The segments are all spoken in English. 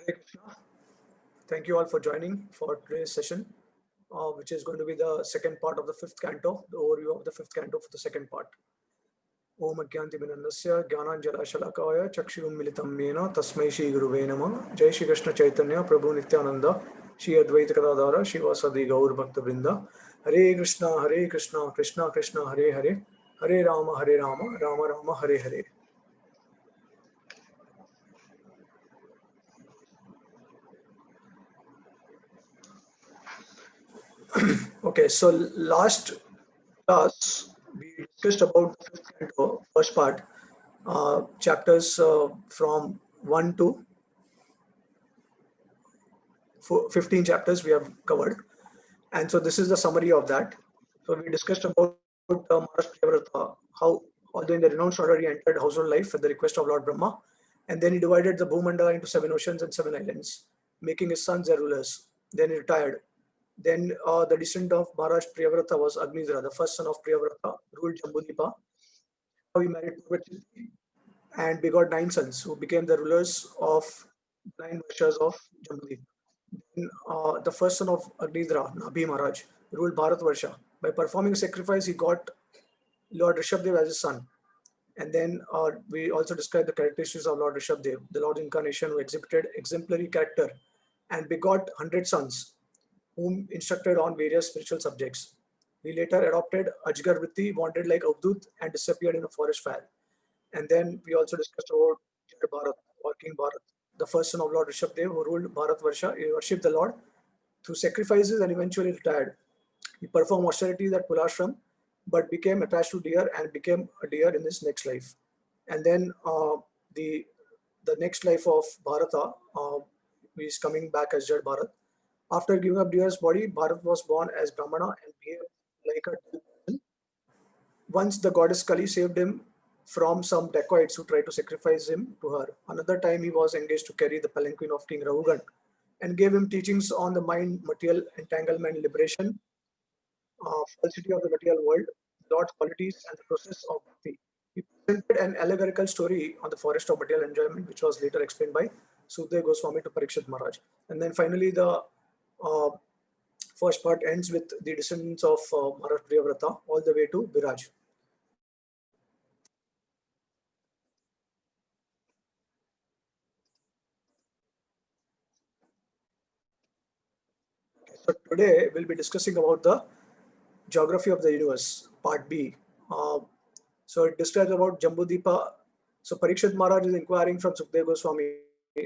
Hare Krishna. Thank you all for joining for today's session, which is going to be the second part of the fifth canto, the overview of the fifth canto for the second part. Om Agyantiminandasya Jnananjala Shalakaya Chakshurunmilitam Yena Tasmai Shri Guruve Namah. Jai Shri Krishna Chaitanya Prabhu Nityananda Shri Advaita Gadadhara Shivasadi Gaur Bhakta Vrinda. Hare Krishna Krishna Krishna Hare Hare Hare Rama Rama Rama Hare Hare. Okay, so last class we discussed about the fifth canto, first part, chapters from 1 to 15 chapters we have covered, and so this is the summary of that. So we discussed about Maharaj Priyavrata, how although in the renounced order he entered household life at the request of Lord Brahma, and then he divided the Bhumandala into 7 oceans and 7 islands, making his sons their rulers. Then he retired. Then the descendant of Maharaj Priyavrata was Agnidra, the first son of Priyavrata, ruled Jambudvipa. He married Purvachiti and begot 9 sons who became the rulers of 9 Varshas of Jambudvipa. Then the first son of Agnidra, Nabhi Maharaj, ruled Bharatvarsha. By performing a sacrifice, he got Lord Rishabdev as his son. And then we also described the characteristics of Lord Rishabdev, the Lord incarnation who exhibited exemplary character and begot 100 sons, whom instructed on various spiritual subjects. He later adopted Ajgar Vritti, wandered like Avdut, and disappeared in a forest fire. And then we also discussed about Jai Bharat or King Bharat, the first son of Lord Rishabdev, who ruled Bharatvarsha. He worshipped the Lord through sacrifices and eventually retired. He performed austerities at Kulashram, but became attached to deer and became a deer in his next life. And then the next life of Bharata is coming back as Jad Bharat. After giving up deer's body, Bharat was born as Brahmana and behaved like a person. Once the goddess Kali saved him from some dacoits who tried to sacrifice him to her. Another time he was engaged to carry the palanquin of King Rahugan and gave him teachings on the mind, material entanglement, liberation, falsity of the material world, Lord's qualities, and the process of bhakti. He presented an allegorical story on the forest of material enjoyment, which was later explained by Sukadeva Goswami to Parikshit Maharaj. And then finally, the first part ends with the descendants of Maharaj Priyavrata all the way to Biraj. So today we'll be discussing about the geography of the universe, part B. So it describes about Jambudvipa. So Parikshit Maharaj is inquiring from Sukadeva Goswami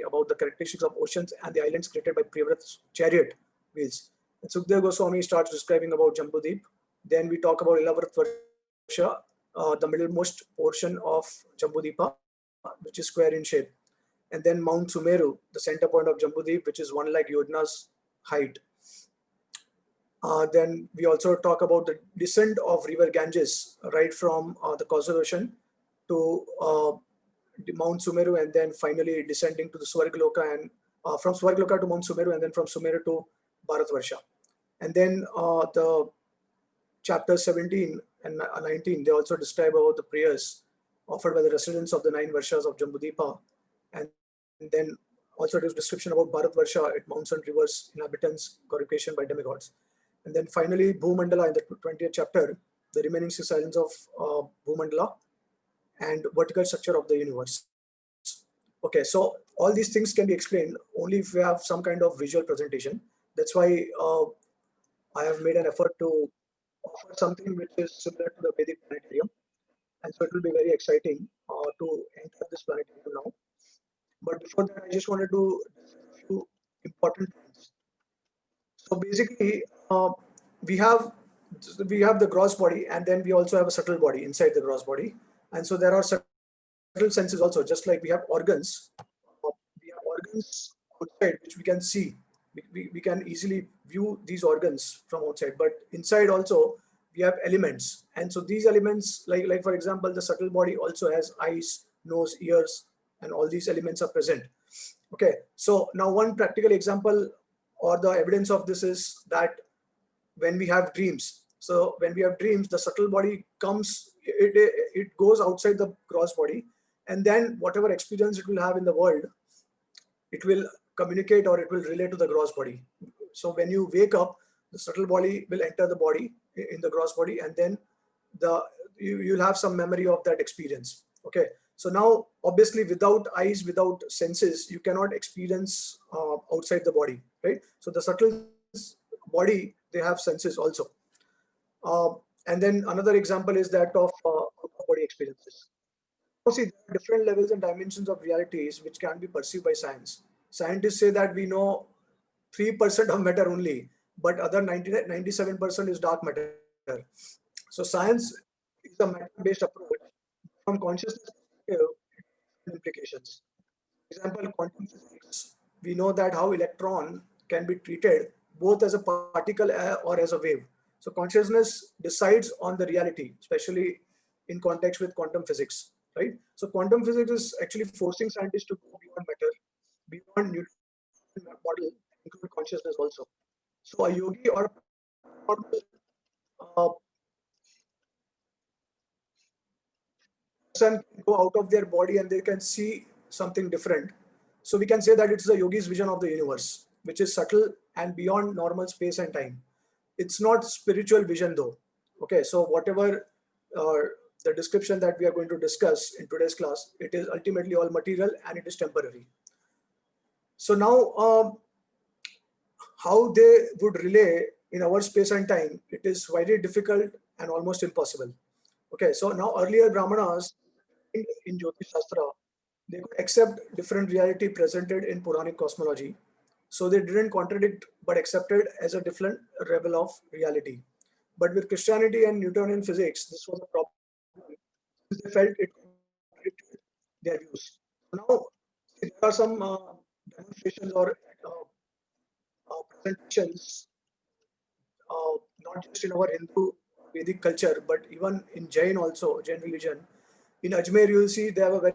about the characteristics of oceans and the islands created by Priyavrata's chariot wheels. And Sukadeva Goswami starts describing about Jambudvip. Then we talk about Ilavrat the middlemost portion of Jambudvipa, which is square in shape. And then Mount Sumeru, the center point of Jambudvip, which is 1 lakh yodhnas height. Then we also talk about the descent of river Ganges, right from the causal ocean to Mount Sumeru, and then finally descending to the Swargaloka, and from Swargaloka to Mount Sumeru, and then from Sumeru to Bharatvarsha. And then the chapter 17 and 19, they also describe about the prayers offered by the residents of the 9 Varshas of Jambudvipa. And then also there's description about Bharatvarsha, it mountains and rivers, inhabitants, glorification by demigods. And then finally, Bhumandala in the 20th chapter, the remaining 6 islands of Bhumandala and vertical structure of the universe. Okay, so all these things can be explained only if we have some kind of visual presentation. That's why I have made an effort to offer something which is similar to the Vedic planetarium. And so it will be very exciting to enter this planetarium now. But before that, I just wanted to discuss a few important things. So basically, we have the gross body, and then we also have a subtle body inside the gross body. And so there are subtle senses also, just like we have organs. We have organs outside which we can see. We can easily view these organs from outside, but inside also we have elements. And so these elements, like for example, the subtle body also has eyes, nose, ears, and all these elements are present. Okay, so now one practical example or the evidence of this is that when we have dreams, so when we have dreams, the subtle body comes, it goes outside the gross body, and then whatever experience it will have in the world, it will communicate or it will relate to the gross body. So when you wake up, the subtle body will enter the body in the gross body, and then you'll have some memory of that experience. Okay. So now, obviously, without eyes, without senses, you cannot experience outside the body, right? So the subtle body, they have senses also. And then another example is that of body experiences. Now, see, there are different levels and dimensions of realities which can be perceived by science. Scientists say that we know 3% of matter only, but other 97% is dark matter. So science is a matter-based approach. From consciousness perspective, implications. For example, quantum physics, we know that how electron can be treated both as a particle or as a wave. So consciousness decides on the reality, especially in context with quantum physics, right? So quantum physics is actually forcing scientists to go beyond matter, beyond Newton model, include consciousness also. So a yogi or a person can go out of their body and they can see something different. So we can say that it's the yogi's vision of the universe, which is subtle and beyond normal space and time. It's not spiritual vision though. Okay, so whatever uh, the description that we are going to discuss in today's class, it is ultimately all material and it is temporary. So now, how they would relay in our space and time, it is very difficult and almost impossible. Okay, so now earlier Brahmanas in Jyotish Shastra, they could accept different reality presented in Puranic cosmology. So they didn't contradict but accepted as a different level of reality. But with Christianity and Newtonian physics, this was a problem since they felt it contradicted their views. So now there are some demonstrations or presentations, not just in our Hindu Vedic culture, but even in Jain also, Jain religion. In Ajmer, you will see they have a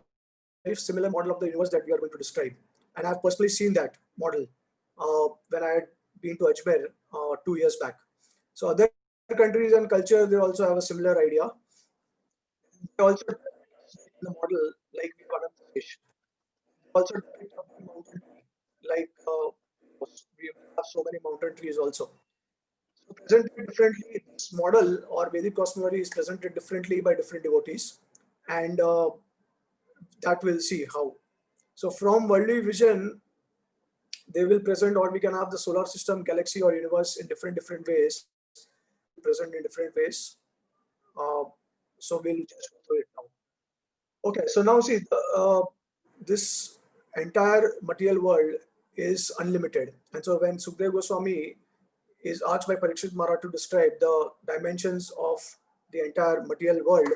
very similar model of the universe that we are going to describe. And I've personally seen that model when I had been to Ajmer 2 years back. So other countries and culture, they also have a similar idea. They also depict the model like we have Ananta Fish. They also depict a mountain tree, like we have so many mountain trees also. So presented differently, this model or Vedic cosmology is presented differently by different devotees, and that we'll see how. So from worldly vision, they will present, or we can have the solar system, galaxy, or universe in different ways, present in different ways. Uh, so we'll just go through it now. Okay, so now see, this entire material world is unlimited, and so when Sukdev Goswami is asked by Parikshit Maharaj to describe the dimensions of the entire material world,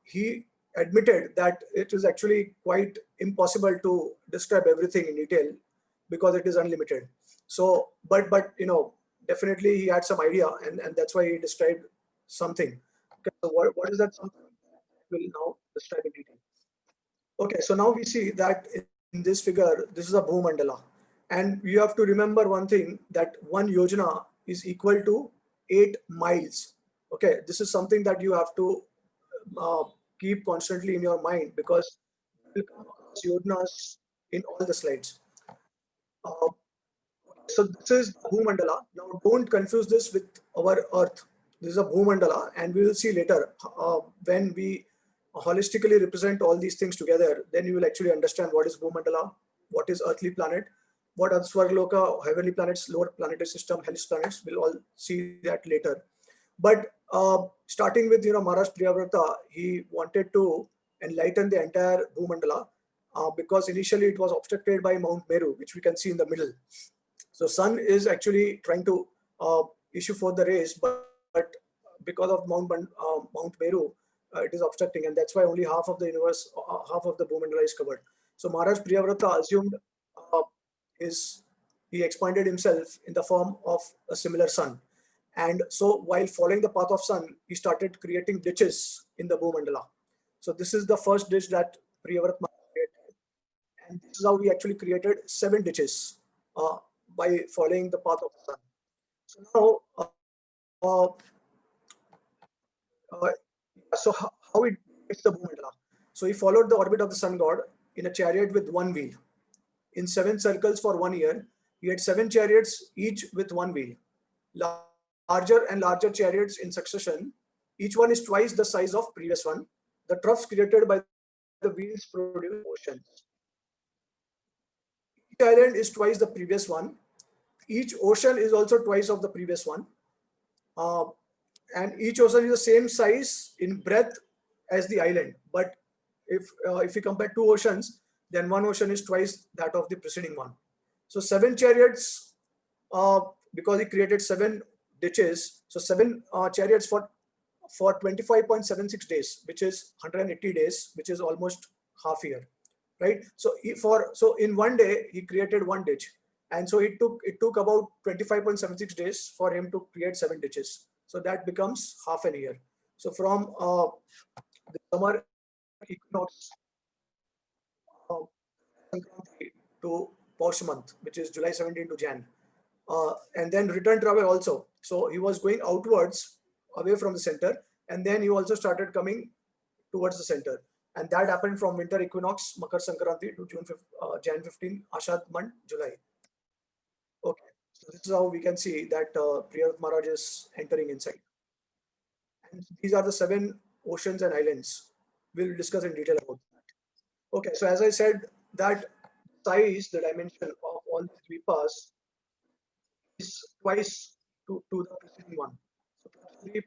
he admitted that it is actually quite impossible to describe everything in detail because it is unlimited. So, but definitely he had some idea, and that's why he described something. Okay, so what is that something? We'll now describe in detail. Okay, so now we see that in this figure, this is a Bhumandala. And you have to remember one thing, that one yojana is equal to 8 miles. Okay, this is something that you have to uh, keep constantly in your mind, because you will come across yojanas in all the slides. Uh, so this is Bhumandala. Now don't confuse this with our Earth. This is a Bhumandala, and we will see later when we holistically represent all these things together, then you will actually understand what is Bhumandala, what is earthly planet, what are Svargaloka, heavenly planets, lower planetary system, hellish planets. We'll all see that later. But starting with Maharaj Priyavrata, he wanted to enlighten the entire Bhumandala because initially it was obstructed by Mount Meru, which we can see in the middle. So sun is actually trying to issue for the rays, but because of Mount Meru, it is obstructing, and that's why only half of the universe, half of the Bhumandala is covered. So Maharaj Priyavrata assumed uh, he expanded himself in the form of a similar sun. And so while following the path of sun, he started creating ditches in the Bhumandala. So this is the first ditch that Priyavrata created. And this is how he actually created 7 ditches by following the path of the sun. So now, uh, uh, so how it gets the Bhumandala? So he followed the orbit of the sun god in a chariot with one wheel. in 7 circles for 1 year. He had 7 chariots, each with 1 wheel. Larger and larger chariots in succession. Each one is twice the size of previous one. The troughs created by the wheels produce oceans. Each island is twice the previous one. Each ocean is also twice of the previous one. Uh, and each ocean is the same size in breadth as the island. But if we compare 2 oceans, then one ocean is twice that of the preceding one. So 7 chariots, because he created 7 ditches. So 7 chariots for 25.76 days, which is 180 days, which is almost half year, right? So in one day he created 1 ditch, and so it took about 25.76 days for him to create 7 ditches. So that becomes half an year. So from the summer equinox to Paush month, which is July 17 to Jan, and then return travel also. So he was going outwards away from the center, and then he also started coming towards the center, and that happened from winter equinox Makar Sankranti to Jan 15 Ashad month July. Okay, so this is how we can see that Priyarth Maharaj is entering inside, and these are the 7 oceans and islands. We'll discuss in detail about that. Okay, so as I said, that size, the dimension of all the dvipas is twice to the preceding one. So Pratik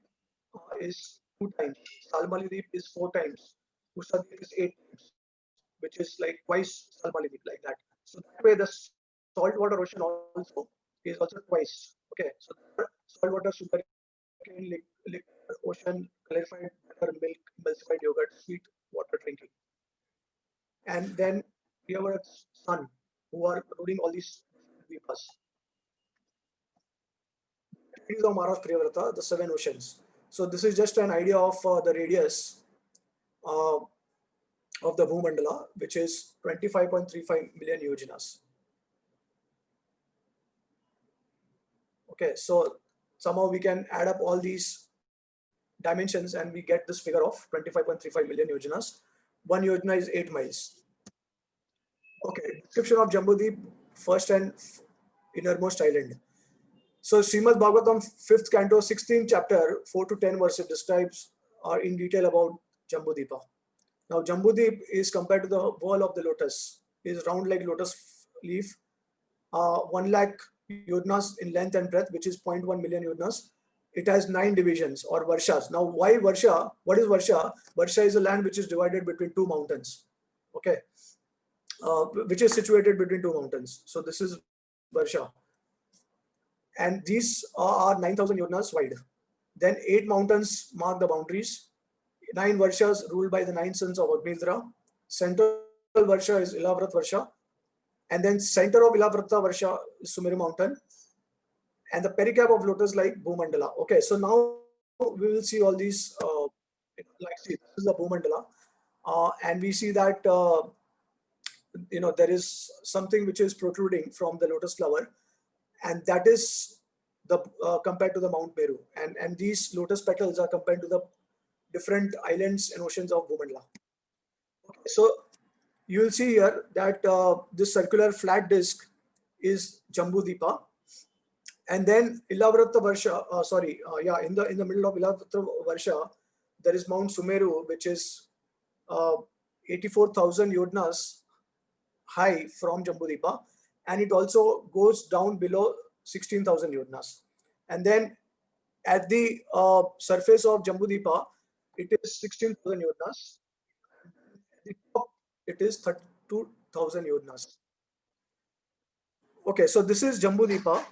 is 2 times, Salmali Deep is 4 times, Usha Deep is 8 times, which is like twice Salmali Deep, like that. So that way the saltwater ocean also is also twice. Okay, so saltwater sugarcane, liquid ocean, clarified butter, milk, emulsified yogurt, sweet water drinking. And then we have our sun, who are ruling all these dvipas. These are Maharaj Priyavrata, the 7 oceans. So this is just an idea of the radius of the Bhumandala, which is 25.35 million yojanas. Okay, so somehow we can add up all these dimensions and we get this figure of 25.35 million yojanas. 1 yojana is 8 miles. Okay, description of Jambudip, first and innermost island. So Srimad Bhagavatam, 5th canto, 16th chapter, 4 to 10 verses describes in detail about Jambudipa. Now Jambudip is compared to the wall of the lotus. It is round like lotus leaf, 1 lakh yojanas in length and breadth, which is 0.1 million yojanas. It has 9 divisions or varshas. Now why varsha? What is varsha? Varsha is a land which is divided between 2 mountains. Okay, which is situated between 2 mountains. So this is varsha. And these are 9,000 yojanas wide. Then 8 mountains mark the boundaries. 9 varshas ruled by the 9 sons of Agnidra. Central varsha is Ilavrat Varsha. And then center of Ilavrata Varsha is Sumeru mountain. And the pericap of lotus like Bhumandala. Okay, so now we will see all these, like see, this is the Bhumandala. And we see that, there is something which is protruding from the lotus flower. And that is the compared to the Mount Meru, and these lotus petals are compared to the different islands and oceans of Bhumandala. Okay, so you will see here that this circular flat disc is Jambudipa, and then Ilavrata Varsha. In the middle of Ilavrata Varsha, there is Mount Sumeru, which is 84,000 yojanas high from Jambudipa. And it also goes down below 16,000 yojanas. And then at the surface of Jambudipa, it is 16,000 yojanas. At the top, it is 32,000 yojanas. Okay, so this is Jambudipa,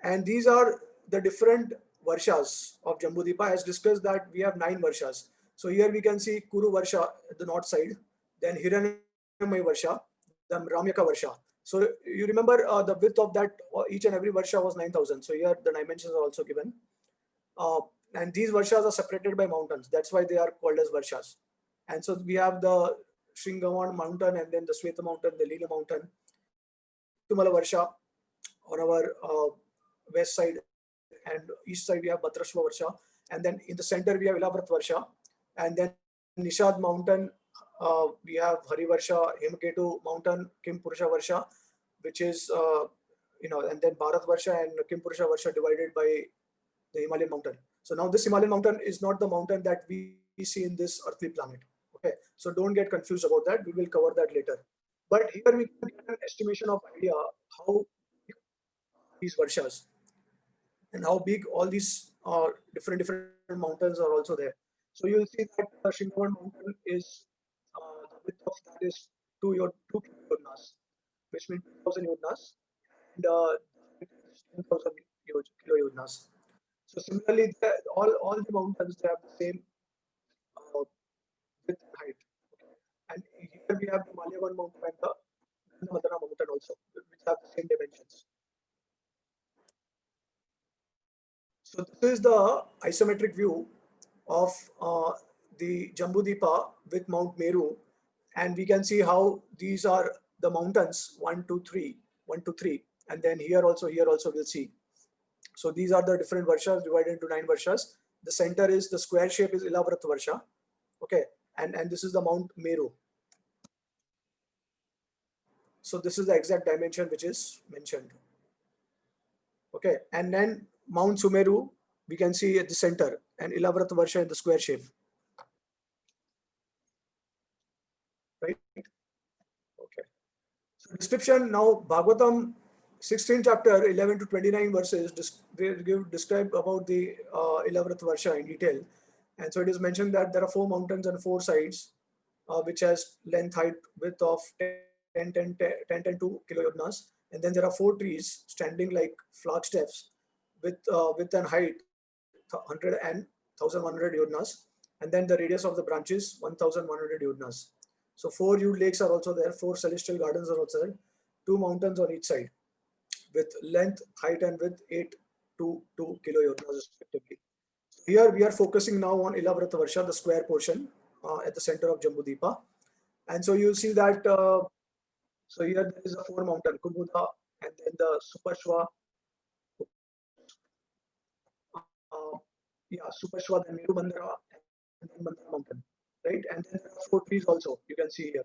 and these are the different varshas of Jambudipa. As discussed that we have 9 varshas. So here we can see Kuru Varsha at the north side, then Hiranyamai Varsha, then Ramyaka Varsha. So you remember the width of that, each and every varsha was 9,000. So here the dimensions are also given. And these varshas are separated by mountains. That's why they are called as varshas. And so we have the Shringavan mountain, and then the Sweta mountain, the Lila mountain, Tumala Varsha on our west side, and east side we have Bhadrashva Varsha. And then in the center we have Ilavrat Varsha. And then Nishad mountain, we have Hari Varsha, Hemaketu mountain, Kim Purusha Varsha. which is and then Bharat Varsha and Kimpurusha Varsha divided by the Himalayan mountain. So now this Himalayan mountain is not the mountain that we see in this earthly planet. Okay, so don't get confused about that. We will cover that later. But here we can get an estimation of idea how these Varshas and how big all these different mountains are also there. So you'll see that Shringavan mountain is the width of that is 2 kilodnas, which means 2,000 yodnas, and it is 10,000 kilodnas. So similarly, all the mountains they have the same uh, width and height. Okay. And here we have the Malevan mountain and the Madana mountain also, which have the same dimensions. So this is the isometric view of the Jambudipa with Mount Meru, and we can see how these are the mountains 1, 2, 3, 1, 2, 3, and then here also we'll see. So these are the different varshas divided into 9 varshas. The center is the square shape is Ilavrat Varsha, okay, and this is the Mount Meru. So this is the exact dimension which is mentioned. Okay, and then Mount Sumeru we can see at the center and Ilavrat Varsha in the square shape. Right? Okay. So description now Bhagavatam 16 chapter 11 to 29 verses describe about the Ilavrat Varsha in detail. And so it is mentioned that there are 4 mountains and 4 sides which has length, height, width of 10, 10, 10, 10, 10 2 kilodnas. And then there are 4 trees standing like flag steps with width and height 100 and 1100 yodnas. And then the radius of the branches 1100 yodnas. So 4 huge lakes are also there, 4 celestial gardens are also there, 2 mountains on each side with length, height and width 8 to 2 kilodnas respectively. Here we are focusing now on Ilavrata Varsha, the square portion at the center of Jambudipa. And so you'll see that, so here there is a 4 mountain, Kumuda, and then the Supashwa, Supashwa, then Meru Mandara, and then Mandara mountain, right? And then there are 4 trees also, you can see here.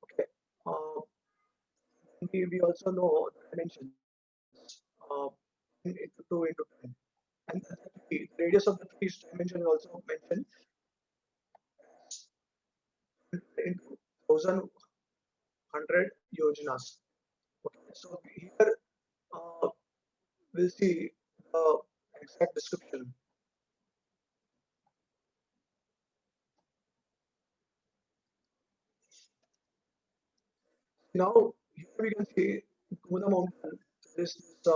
Okay. We also know the dimensions into 2 into 10. And the radius of the trees dimension is also mentioned into 1100 yojanas. Okay, so here we'll see the exact description. Now here we can see Kumuna mountain. There is this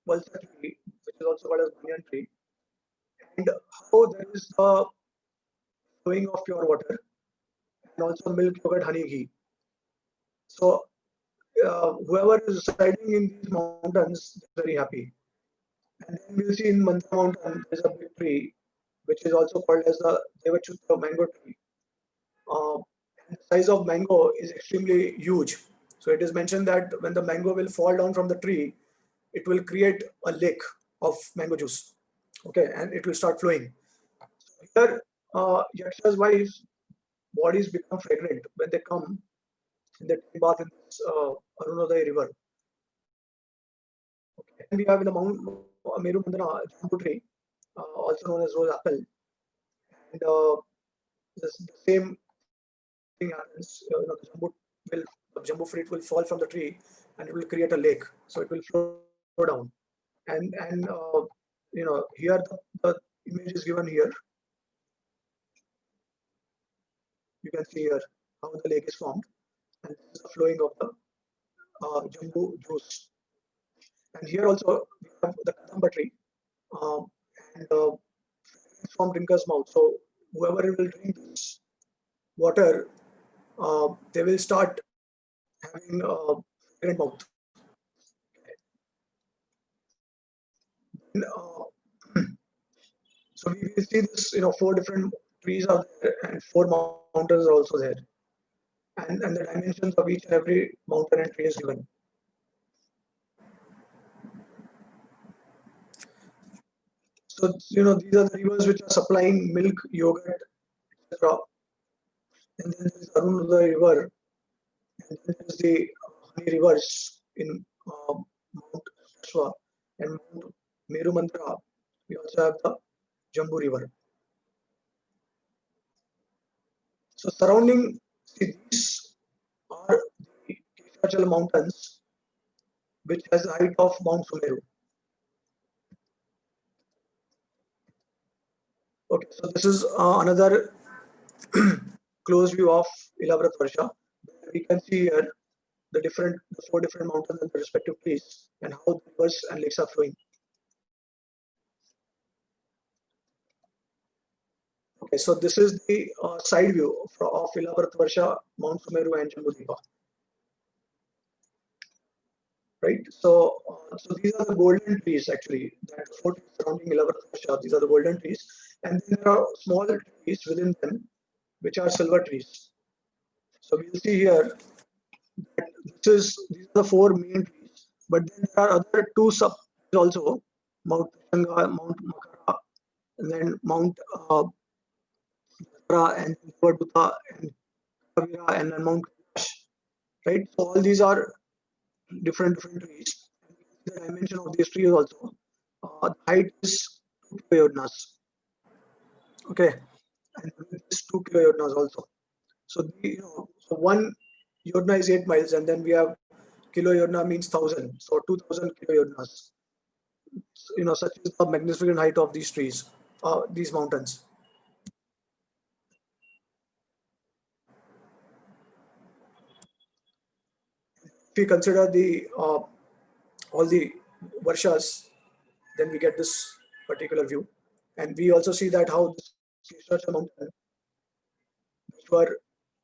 Valsa tree, which is also called as banyan tree, and how there is the flowing of pure water and also milk, yogurt, honey, ghee. So whoever is residing in these mountains is very happy. And then we'll see in Mandara mountain there's a big tree, which is also called as the Devachutta mango tree. And the size of mango is extremely huge. So it is mentioned that when the mango will fall down from the tree, it will create a lake of mango juice. Okay, and it will start flowing. So here, Yaksha's wife's bodies become fragrant when they come in the bath in this Arunodaya river. Okay. And we have in the Mount Meru Mandana jambu tree, also known as rose apple, and the same thing happens. The jambu fruit will fall from the tree, and it will create a lake. So it will flow down, and here the image is given here. You can see here how the lake is formed, and this is the flowing of the jambu juice. And here also we have the kadamba tree, and from drinker's mouth. So whoever will drink this water, they will start having a fragrant mouth. And, so we will see this, 4 different trees are there and 4 mountains are also there. And the dimensions of each and every mountain and tree is given. So, these are the rivers which are supplying milk, yogurt, etc. And then there is Arunodaya river, and then there is the many rivers in Mount Ashwa and Mount Meru Mantra. We also have the Jambu River. So surrounding, see, these are the Keshavachal mountains, which has the height of Mount Sumeru. Okay, so this is another close view of Ilavarat. We can see here the 4 different mountains and the respective trees and how the rivers and lakes are flowing. Okay, so this is the side view of Ilavarat, Mount Sumeru and Jambudipa. Right, so these are the golden trees actually that float surrounding Ilavarat. These are the golden trees, and then there are small trees within them, which are silver trees. So we'll see here that these are the 4 main trees, but then there are other 2 sub also, Mount Changa, Mount Makara, and then Mount Dara and Vaduta and Kavira and then Mount Kailash. Right, so all these are different trees. The dimension of these trees also, the height is 2 kilodnas. Okay, and this is 2 kilodnas also. So so 1 yodna is 8 miles, and then we have kilo yodna means 1000. So 2000 kilo yodnas. Such is the magnificent height of these trees, these mountains. If we consider the all the varshas, then we get this particular view, and we also see that how this Keshavachal mountain, which were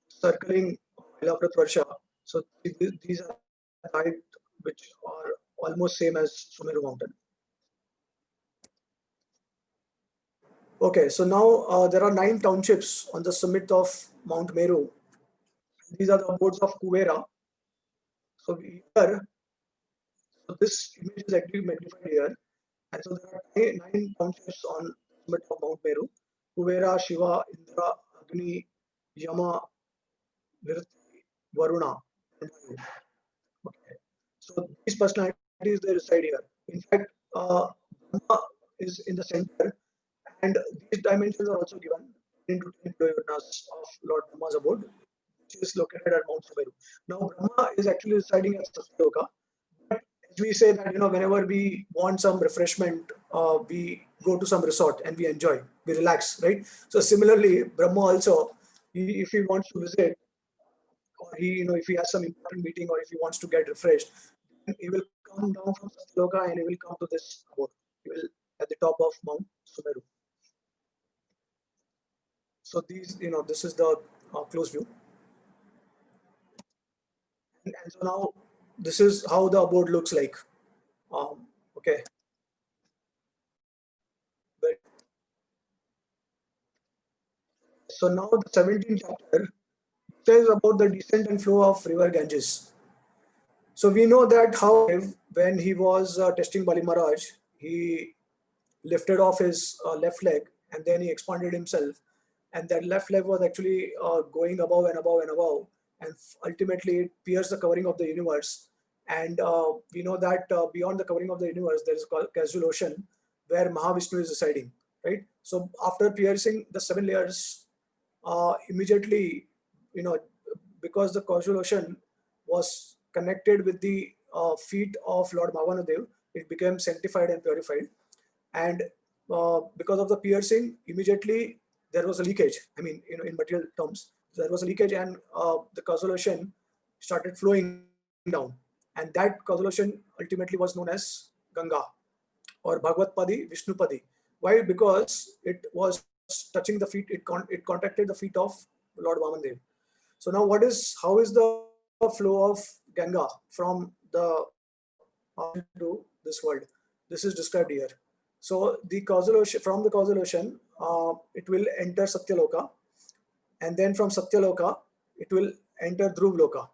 circling Ilavarat Varsha, so these are height which are almost same as Sumeru mountain. Okay, so now there are 9 townships on the summit of Mount Meru. These are the abodes of Kuvera. So here, so this image is actually magnified here, and so there are 9 townships on the summit of Mount Meru: Kuvera, Shiva, Indra, Agni, Yama, Virti, Varuna, and Vayu. Okay. So these personalities, they reside here. In fact, Brahma is in the center, and these dimensions are also given into 10 kiloyodnas of Lord Brahma's abode, which is located at Mount Sumeru. Now, Brahma is actually residing at Satyaloka. But as we say that, whenever we want some refreshment, we go to some resort and we enjoy, we relax, right? So similarly, Brahma also, if he wants to visit, or if he has some important meeting, or if he wants to get refreshed, then he will come down from Satyaloka and he will come to this abode. He will at the top of Mount Sumeru. So this is the close view, and so now this is how the abode looks like. Okay, but so now the 17th chapter says about the descent and flow of river Ganges. So we know that how when he was testing Bali Maharaj, he lifted off his left leg and then he expanded himself, and that left leg was actually going above and above and above, and ultimately it pierced the covering of the universe. And we know that beyond the covering of the universe there is a causal ocean where Mahavishnu is residing, right? So after piercing the 7 layers, immediately, you know because the causal ocean was connected with the feet of Lord Bhavanadev, it became sanctified and purified. And because of the piercing, immediately there was a leakage. I mean, in material terms, there was a leakage, and the causal ocean started flowing down, and that causal ocean ultimately was known as Ganga, or Bhagavat Padi, Vishnu Padi. Why? Because it was touching the feet, it contacted the feet of Lord Vamandev. So now how is the flow of Ganga from the to this world? This is described here. So the causal ocean, from the causal ocean, it will enter Satyaloka, and then from Satyaloka, it will enter Dhruv Loka.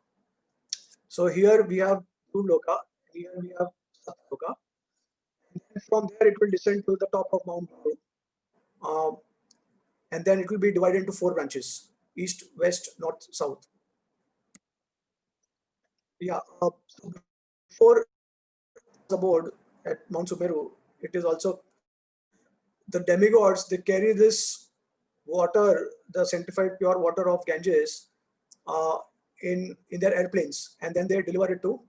So here we have Dhruv Loka, here we have Satyaloka, and then from there it will descend to the top of Mount Meru, and then it will be divided into 4 branches: east, west, north, south. Yeah. So before aboard at Mount Sumeru, it is also the demigods. They carry this water, the sanctified pure water of Ganges, uh, in their airplanes, and then they deliver it to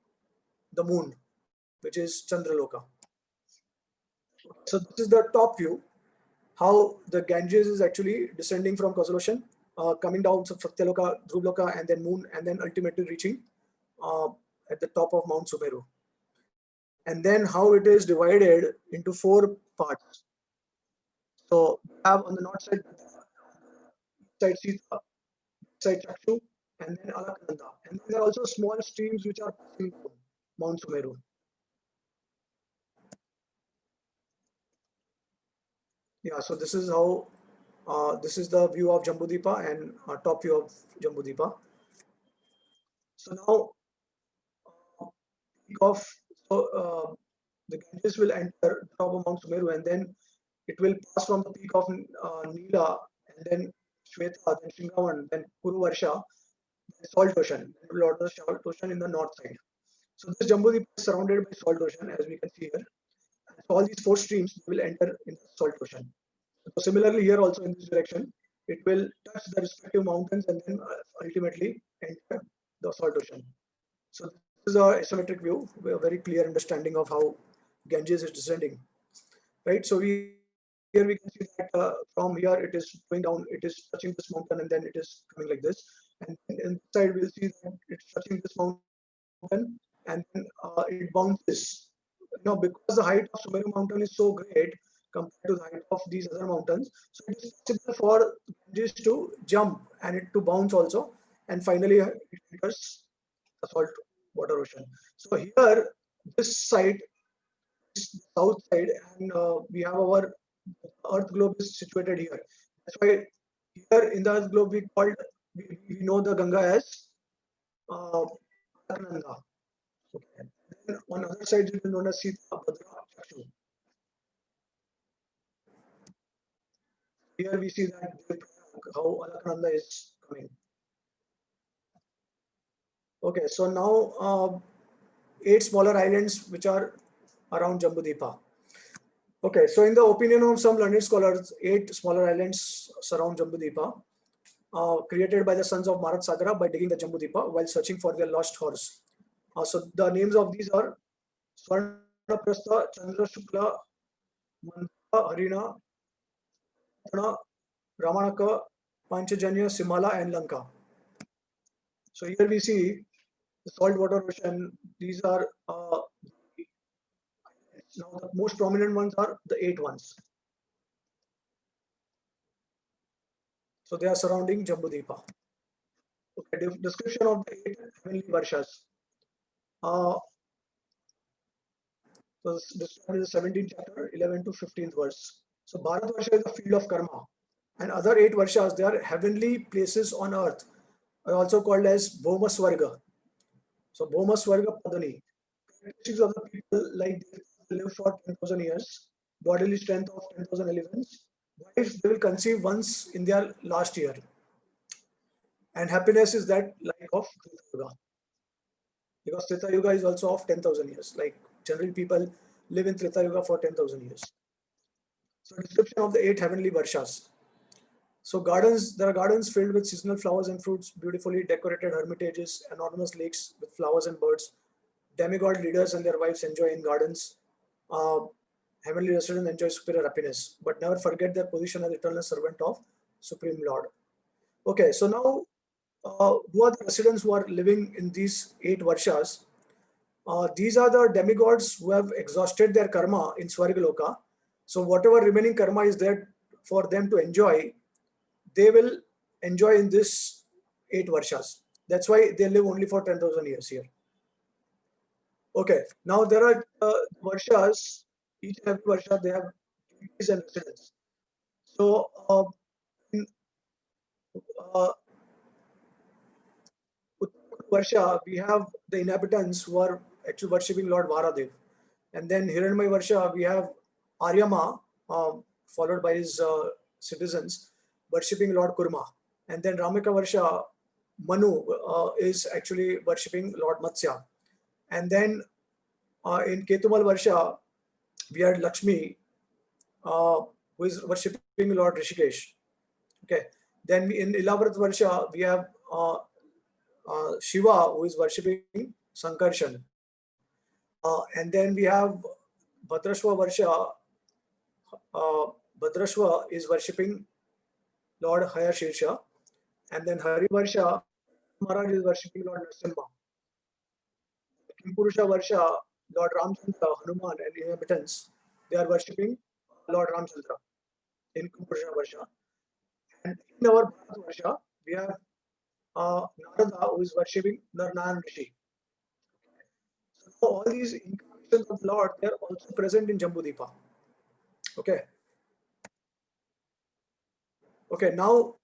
the moon, which is Chandraloka. So this is the top view, how the Ganges is actually descending from causal ocean, coming down to Satyaloka, Dhruvloka, and then moon, and then ultimately reaching uh, at the top of Mount Sumeru. And then how it is divided into four parts. So we have on the north side, side Sita, side Chakshu, and then Alaknanda. And then there are also small streams which are passing down Mount Sumeru. Yeah, so this is how this is the view of Jambudipa and top view of Jambudipa. So now peak of the Ganges will enter top of Mount Sumeru, and then it will pass from the peak of Neela, and then Shweta, then Shingavan, then Kuruvarsha, then Salt Ocean. It will order Salt Ocean in the north side. So this Jambudipa is surrounded by Salt Ocean, as we can see here. So all these four streams will enter in the Salt Ocean. So similarly, here also in this direction, it will touch the respective mountains and then ultimately enter the Salt Ocean. So this is a isometric view, a very clear understanding of how Ganges is descending, right? So here we can see that from here it is going down, it is touching this mountain, and then it is coming like this. And inside we'll see that it's touching this mountain, and then it bounces. Because the height of Sumeru mountain is so great compared to the height of these other mountains, so it is possible for Ganges to jump and it to bounce also, and finally it enters the salt water ocean. So here, this side is the south side, and we have our Earth globe is situated here. That's why here in the Earth globe we know the Ganga as uh, Alaknanda. Okay. Then on the other side it is known as Sita, Bhadra, Chakshu. Here we see that how Alaknanda is coming. Okay, so now 8 smaller islands which are around Jambudipa. Okay, so in the opinion of some learned scholars, 8 smaller islands surround Jambudipa, created by the sons of Marat Sagara by digging the Jambudipa while searching for their lost horse. So the names of these are Swarnaprastha, Chandra Shukla, Manta, Harina, Tana, Ramanaka, Panchajanya, Simala, and Lanka. So here we see the saltwater ocean. These are now the most prominent ones are the 8 ones. So they are surrounding Jambudipa. Okay, description of the 8 heavenly varshas. So this one is the 17th chapter, 11 to 15th verse. So Bharat Varsha is the field of karma, and other 8 varshas, they are heavenly places on earth, are also called as Bhoma Swarga. So Bhoma Swarga Padani. Characteristics of the people, like they live for 10,000 years, bodily strength of 10,000 elephants, wives they will conceive once in their last year, and happiness is that like of Treta Yuga, because Treta Yuga is also of 10,000 years. Like general people live in Treta Yuga for 10,000 years. So description of the 8 heavenly varshas. So gardens, there are gardens filled with seasonal flowers and fruits, beautifully decorated hermitages, enormous lakes with flowers and birds. Demigod leaders and their wives enjoy in gardens. Uh, Heavenly residents enjoy superior happiness, but never forget their position as eternal servant of Supreme Lord. Okay, so now who are the residents who are living in these 8 varshas? These are the demigods who have exhausted their karma in Swargaloka. So whatever remaining karma is there for them to enjoy, they will enjoy in this 8 varshas. That's why they live only for 10,000 years here. Okay, now there are varshas, each and every varsha they have deities and residents. So in uh, Varsha, we have the inhabitants who are actually worshipping Lord Varadev. And then Hiranmay Varsha, we have Aryama, followed by his citizens, worshipping Lord Kurma. And then Ramika Varsha, Manu is actually worshipping Lord Matsya. And then in Ketumal Varsha, we had Lakshmi, who is worshipping Lord Rishikesh. Okay. Then in Ilavrat Varsha, we have Shiva, who is worshipping Sankarshan. And then we have Bhadrashva Varsha. Bhadrashva is worshipping Lord Hayashirsha. And then Hari Varsha, Maharaj is worshipping Lord Narasimha. Kimpurusha Varsha, Lord Ramchandra, Hanuman, and inhabitants, they are worshipping Lord Ramchandra in Kimpurusha Varsha. And in our Bharat Varsha, we have Narada, who is worshipping Narnayan Rishi. So all these incarnations of Lord, they are also present in Jambudipa. Okay. Okay, now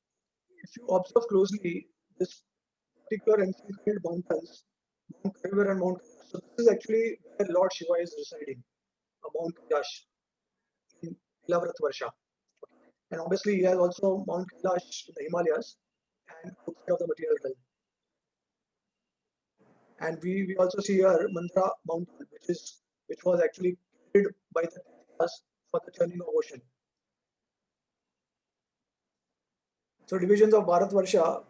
if you observe closely this particular ancient mountains, Mount Kailash and Mount Kailash. So this is actually where Lord Shiva is residing, Mount Kailash in Ilavrat Varsha. And obviously he has also Mount Kailash in the Himalayas and outside of the material realm. And we also see here Mandra mountain, which was actually created by the Daityas for the churning of ocean. So divisions of Bharat Varsha.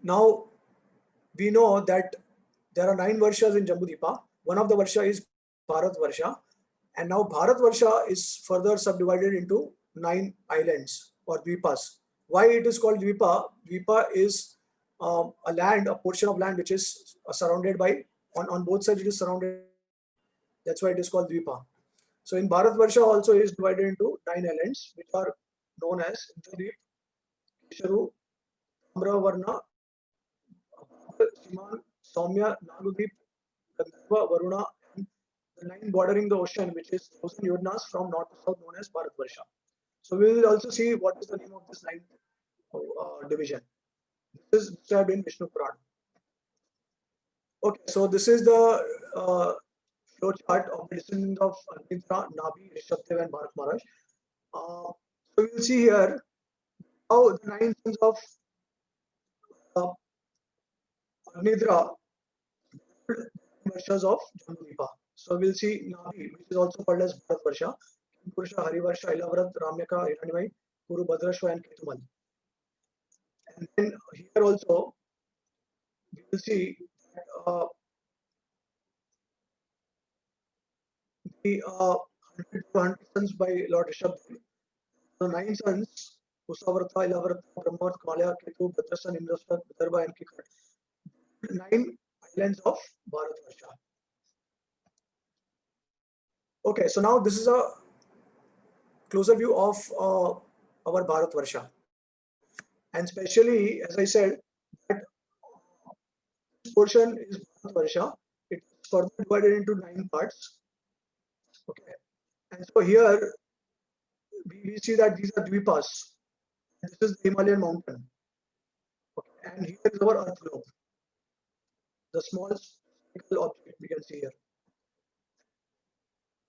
Now we know that there are 9 Varshas in Jambudipa. One of the Varsha is Bharat Varsha. And now Bharat Varsha is further subdivided into 9 islands or Dvipas. Why it is called Dvipa? Dvipa is a land, a portion of land which is surrounded by, on both sides it is surrounded. That's why it is called Dvipa. So in Bharat Varsha also is divided into 9 islands which are known as Indradweep, Kesharu, Tamravarna, Siman, Saumya, Nagudweep, Gandharva, Varuna, and the line bordering the ocean, which is 1000 Yodnas from north to south, known as Bharat Varsha. So we will also see what is the name of this 9th division. This is described in Vishnu Puran. Okay, so this is the flow chart of the descendant of Agnitra, Nabi, Rishabdev, and Bharat Maharaj. So we will see here how the 9 sons of Agnitra Varshas of Jambudipa. So we'll see Nabi, which is also called as Bharat Varsha, Kimpurusha, Harivarsha, Ilavrat, Ramyaka, Hiranyamai, Kuru, Bhadrashva, and Ketumal. And then here also we will see the 100 sons by Lord Rishabdev. The 9 sons, Kusavartha, Ilavrata, Brahmat, Kamalya, Ketu, Bhadrasan, Indrasvat, Vidarbha, and Kikat. 9 islands of Bharat Varsha. Okay, so now this is a closer view of our Bharat Varsha. And especially, as I said, that this portion is Bharat Varsha. It is further divided into 9 parts. Okay, and so here we see that these are Dvipas. This is the Himalayan mountain. Okay, and here is our Earth globe. The small spherical object we can see here.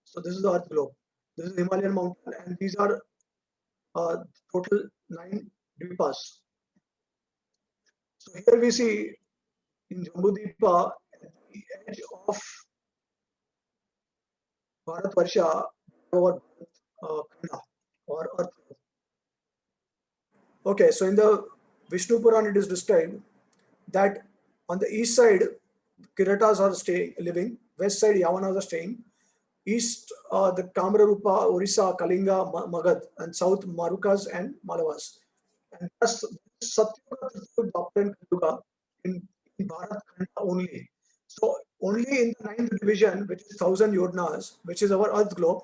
So this is the Earth globe. This is the Himalayan mountain, and these are total 9 Dvipas. So here we see in Jambudipa at the edge of Bharat Varsha or Khanda or Earth. Okay, so in the Vishnu Puran it is described that on the east side Kiratas are living, west side Yavanas are staying, east the Kamararupa, Orissa, Kalinga, Magad, and south Marukas and Malavas. And thus Satyuga, Dwapara, and Kaliyuga in Bharat Khanda only. So only in the 9th division, which is 1000 Yodnas, which is our Earth globe,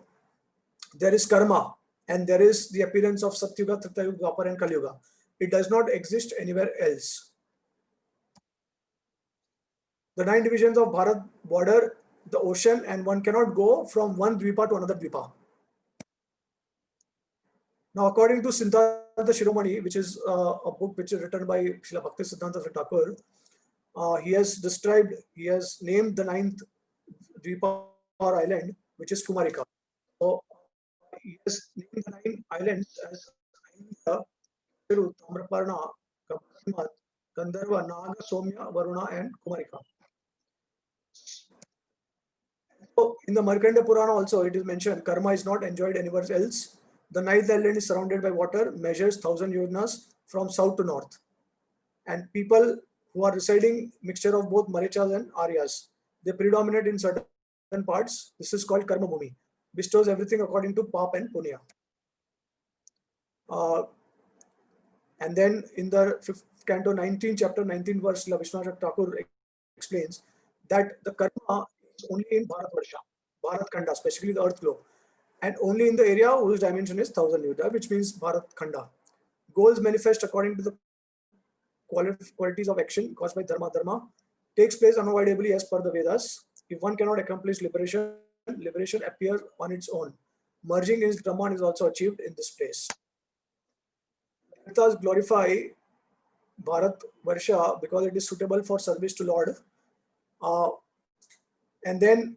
there is karma and there is the appearance of Satyuga, Treta, Dwapara, and Kaliyuga. It does not exist anywhere else. The 9 divisions of Bharat border the ocean, and one cannot go from one Dvipa to another Dvipa. Now, according to Siddhanta Shiromani, which is a book which is written by Srila Bhakti Siddhanta Thakur, he has named the 9th Dvipa or island, which is Kumarika. So he has named the 9 islands as Ainda, Tiru, Tamraparna, Kapasimat, Gandharva, Naga, Somya, Varuna, and Kumarika. So in the Markandeya Purana also it is mentioned karma is not enjoyed anywhere else. The ninth island is surrounded by water, measures 1,000 yojanas from south to north. And people who are residing mixture of both Marichas and Aryas. They predominate in certain parts. This is called Karma Bhumi. Bestows everything according to Pap and Punya. And then in the 5th canto 19, chapter 19 verse, Vishwanath Thakur explains that the karma is only in Bharatvarsha, Bharat Khanda, especially the earth globe, and only in the area whose dimension is 1,000 yoja, which means Bharat Khanda. Goals manifest according to the qualities of action caused by dharma takes place unavoidably as per the Vedas. If one cannot accomplish liberation, liberation appears on its own. Merging in Brahman is also achieved in this place. Vedas glorify Bharat Varsha because it is suitable for service to Lord. And then,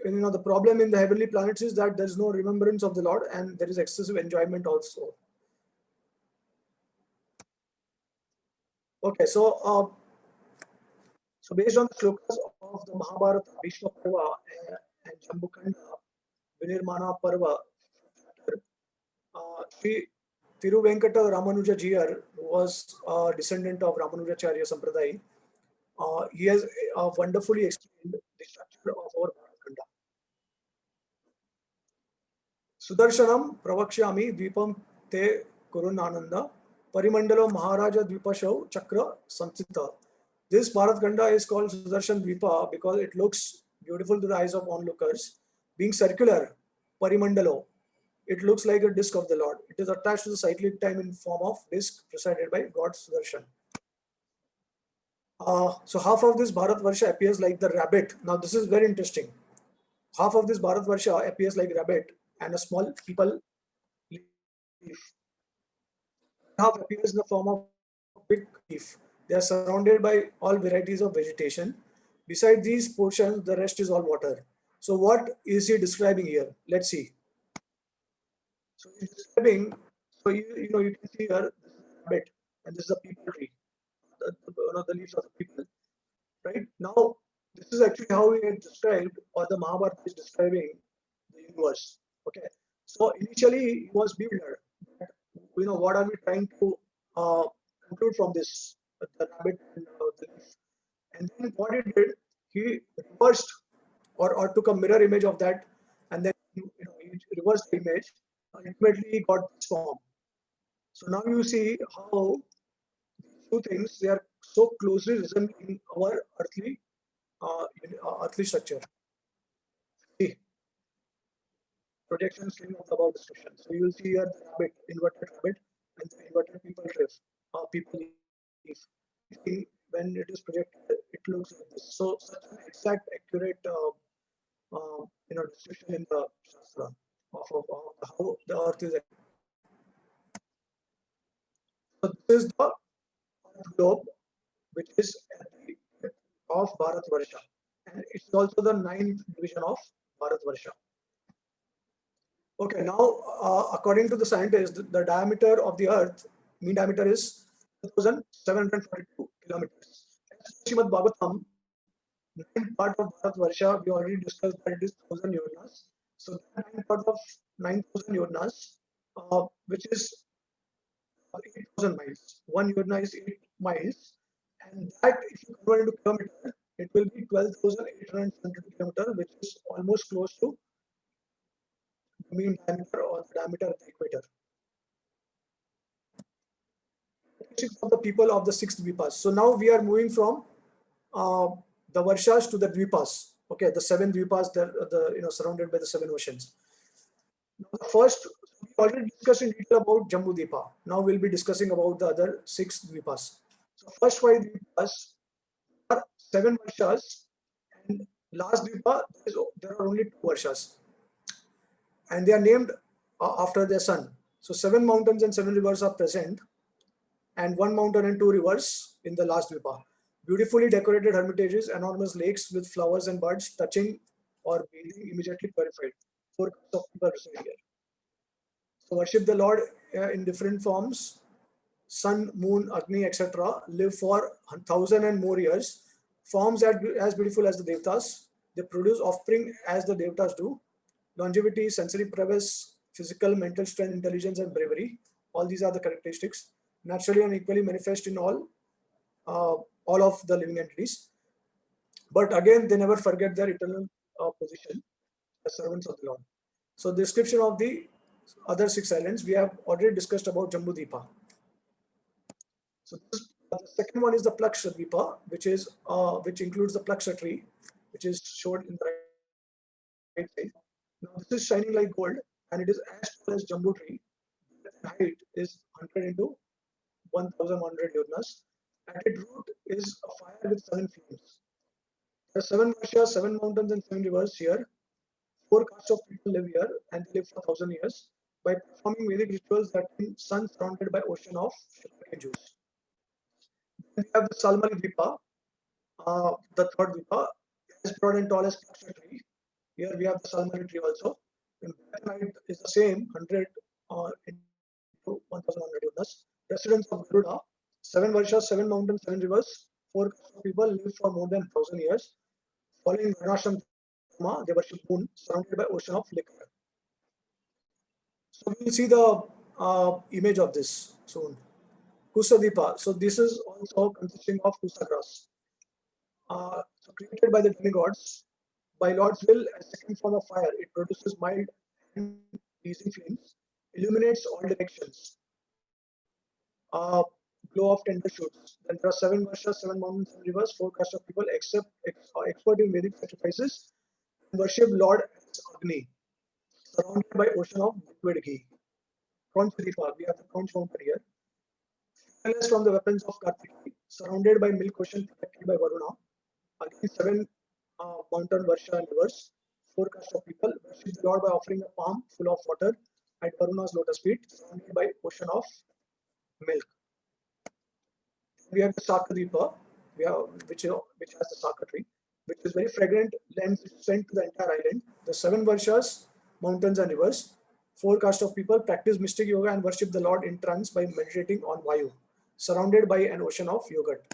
the problem in the heavenly planets is that there is no remembrance of the Lord and there is excessive enjoyment also. Okay, so based on the slokas of the Mahabharata, Bhishma Parva and Jambukanda, Vinirmana Parva, Sri Tiruvenkata Ramanuja Jiyar, who was a descendant of Ramanujacharya Sampradaya, he has wonderfully explained the structure of our Bharatkhanda. Sudarshanam Pravakshami Dvipam Te Kurunananda Parimandalo Maharaja Dvipashav Chakra Samsita. This Bharatkhanda is called Sudarshan Dvipa because it looks beautiful to the eyes of onlookers. Being circular, Parimandalo, it looks like a disc of the Lord. It is attached to the cyclic time in form of disc presided by God Sudarshan. So half of this Bharat Varsha appears like the rabbit. Now this is very interesting. Half of this Bharat Varsha appears like rabbit and a small people leaf. Half appears in the form of big leaf. They are surrounded by all varieties of vegetation. Beside these portions, the rest is all water. So what is he describing here? Let's see. So he's describing, so you can see here, this is a rabbit and this is a people tree, the leaves of the people. Right now, this is actually how we had described, or the Mahabharata is describing the universe. Okay, so initially he was bewildered. What are we trying to conclude from this, the rabbit and the leaf? And then what he did, he reversed or took a mirror image of that, and then he reversed the image. Ultimately, he got this form. So now you see how these two things, they are so closely resembling our earthly structure. See, projection string of the above description. So you will see here the rabbit, inverted rabbit, and the inverted people leaf. When it is projected, it looks like this. So such an exact, accurate, description in the Shastra of how the earth is. So this is the globe, which is at the tip of Bharatvarsha, and it's also the 9th division of Bharatvarsha. Okay, now according to the scientists, the diameter of the Earth, mean diameter is 2,742 kilometers. Srimad Bhagavatam, 9th part of Bharatvarsha, we already discussed that it is 1,000 yojanas. So the 9th part of 9,000 yojanas, which is 8,000 miles. One yojana is 8 miles, and that if you convert into kilometer, it will be 12,872 kilometers, which is almost close to the mean diameter or the diameter of the equator. Of the people of the 6 dvipas. So now we are moving from the Varshas to the dvipas. Okay, the 7 dvipas, surrounded by the 7 oceans. Now the first, we already discussed in detail about Jambu Dvipa. Now we'll be discussing about the other 6 dvipas. So first 5 dvipas are 7 Varshas, and last dvipa there are only 2 Varshas, and they are named after their son. So 7 mountains and 7 rivers are present, and 1 mountain and 2 rivers in the last dvipa. Beautifully decorated hermitages, enormous lakes with flowers and birds touching or bathing immediately purified. 4 cups of people reside here. So worship the Lord in different forms. sun, moon, Agni, etc., live for 1,000 and more years, forms as beautiful as the Devtas. They produce offspring as the Devtas do. Longevity, sensory prowess, physical, mental strength, intelligence, and bravery. All these are the characteristics. Naturally and equally manifest in all of the living entities. But again, they never forget their eternal position as servants of the Lord. So, the description of the other 6 islands, we have already discussed about Jambudipa. So, the second one is the Plaksha Deepa, which includes the Plaksha tree, which is shown in the right side. Now, this is shining like gold, and it is as tall as Jambu tree. The height is 100 into 1,100 yonas. At its root is a fire with 7 flames. There are 7 Varshas, 7 mountains, and 7 rivers here. 4 castes of people live here, and they live for 1,000 years by performing Vedic rituals that in sun surrounded by ocean of sugarcane juice. Then we have the Salmali Dvipa, the third Dvipa, as broad and tall as Plaksha tree. Here we have the Salmali tree also. And height is the same, 100 into 1,100 yonas. Residents of Garuda, 7 Varshas, 7 mountains, 7 rivers. 4 castes of people live for more than 1,000 years. Following Varnashram Dharma, they worship moon surrounded by ocean of liquor. So we will see the image of this soon. Kusadipa. So this is also consisting of Kusa grass. So created by the demigods, by Lord's will, as second form of fire, it produces mild and pleasing flames, illuminates all directions. Glow of tender shoots. Then there are 7 Varshas, 7 mountains, 7 rivers, 4 castes of people, expert in Vedic sacrifices, and worship Lord as Agni, surrounded by ocean of liquid ghee. Conchadipa, we have the conch mountain here. Fearless from the weapons of Kartiki, surrounded by milk ocean, protected by Varuna. Again, 7 mountain Varsha and rivers, 4 castes of people, worship the Lord by offering a palm full of water at Varuna's lotus feet, surrounded by ocean of milk. We have the Sakadipa, which has the Saka tree, which is very fragrant, lends its scent to the entire island. The 7 Varshas, mountains and rivers, 4 castes of people practice mystic yoga and worship the Lord in trance by meditating on Vayu, surrounded by an ocean of yogurt.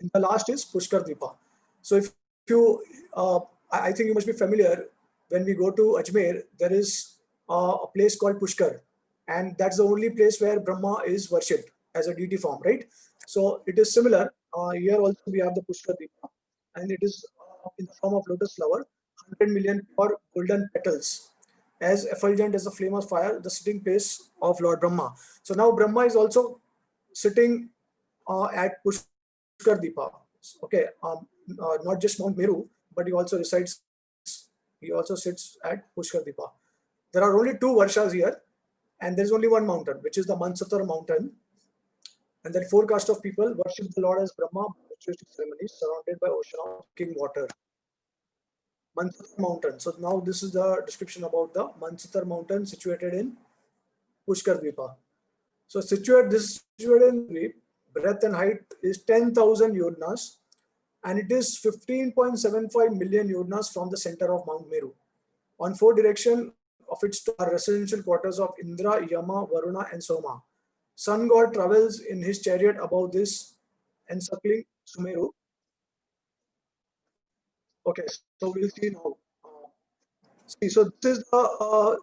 And the last is Pushkar Dvipa. So if you, I think you must be familiar, when we go to Ajmer, there is a place called Pushkar, and that's the only place where Brahma is worshipped as a deity form, right? So it is similar. Here also we have the Pushkar Dvipa, and it is in the form of lotus flower, 100 million pure golden petals, as effulgent as the flame of fire, the sitting place of Lord Brahma. So now Brahma is also sitting at Pushkar Deepa. Okay, not just Mount Meru, but he also resides. He also sits at Pushkar Deepa. There are only 2 Varshas here, and there is only one mountain, which is the Mansatar mountain. And then 4 castes of people worship the Lord as Brahma, ritualistic ceremonies surrounded by ocean of king water. Mansatar mountain. So now this is the description about the Mansatar mountain situated in Pushkar Deepa. So situated in Dweep, breadth and height is 10,000 yojanas, and it is 15.75 million yojanas from the center of Mount Meru. On 4 direction of its are residential quarters of Indra, Yama, Varuna, and Soma. Sun god travels in his chariot above this, encircling Sumeru. Okay, so we'll see now. So this is the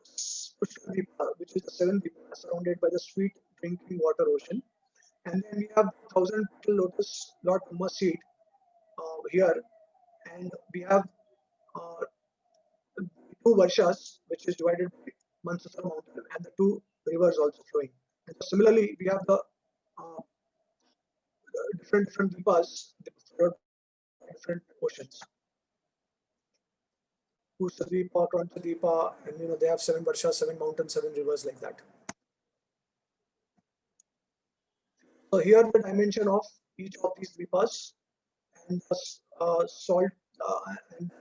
Pushkar Deepa, which is the 7th Deepa, surrounded by the sweet drinking water ocean. And then we have 1,000 petal lotus Lord Brahma seed here, and we have 2 Varshas, which is divided by Mansatar mountain, and the 2 rivers also flowing. And so similarly, we have the different Deepas, different oceans. Kusadeepa, Kranchadeepa, and they have 7 Varshas, 7 mountains, 7 rivers, like that. So here the dimension of each of these Deepas, and the salt and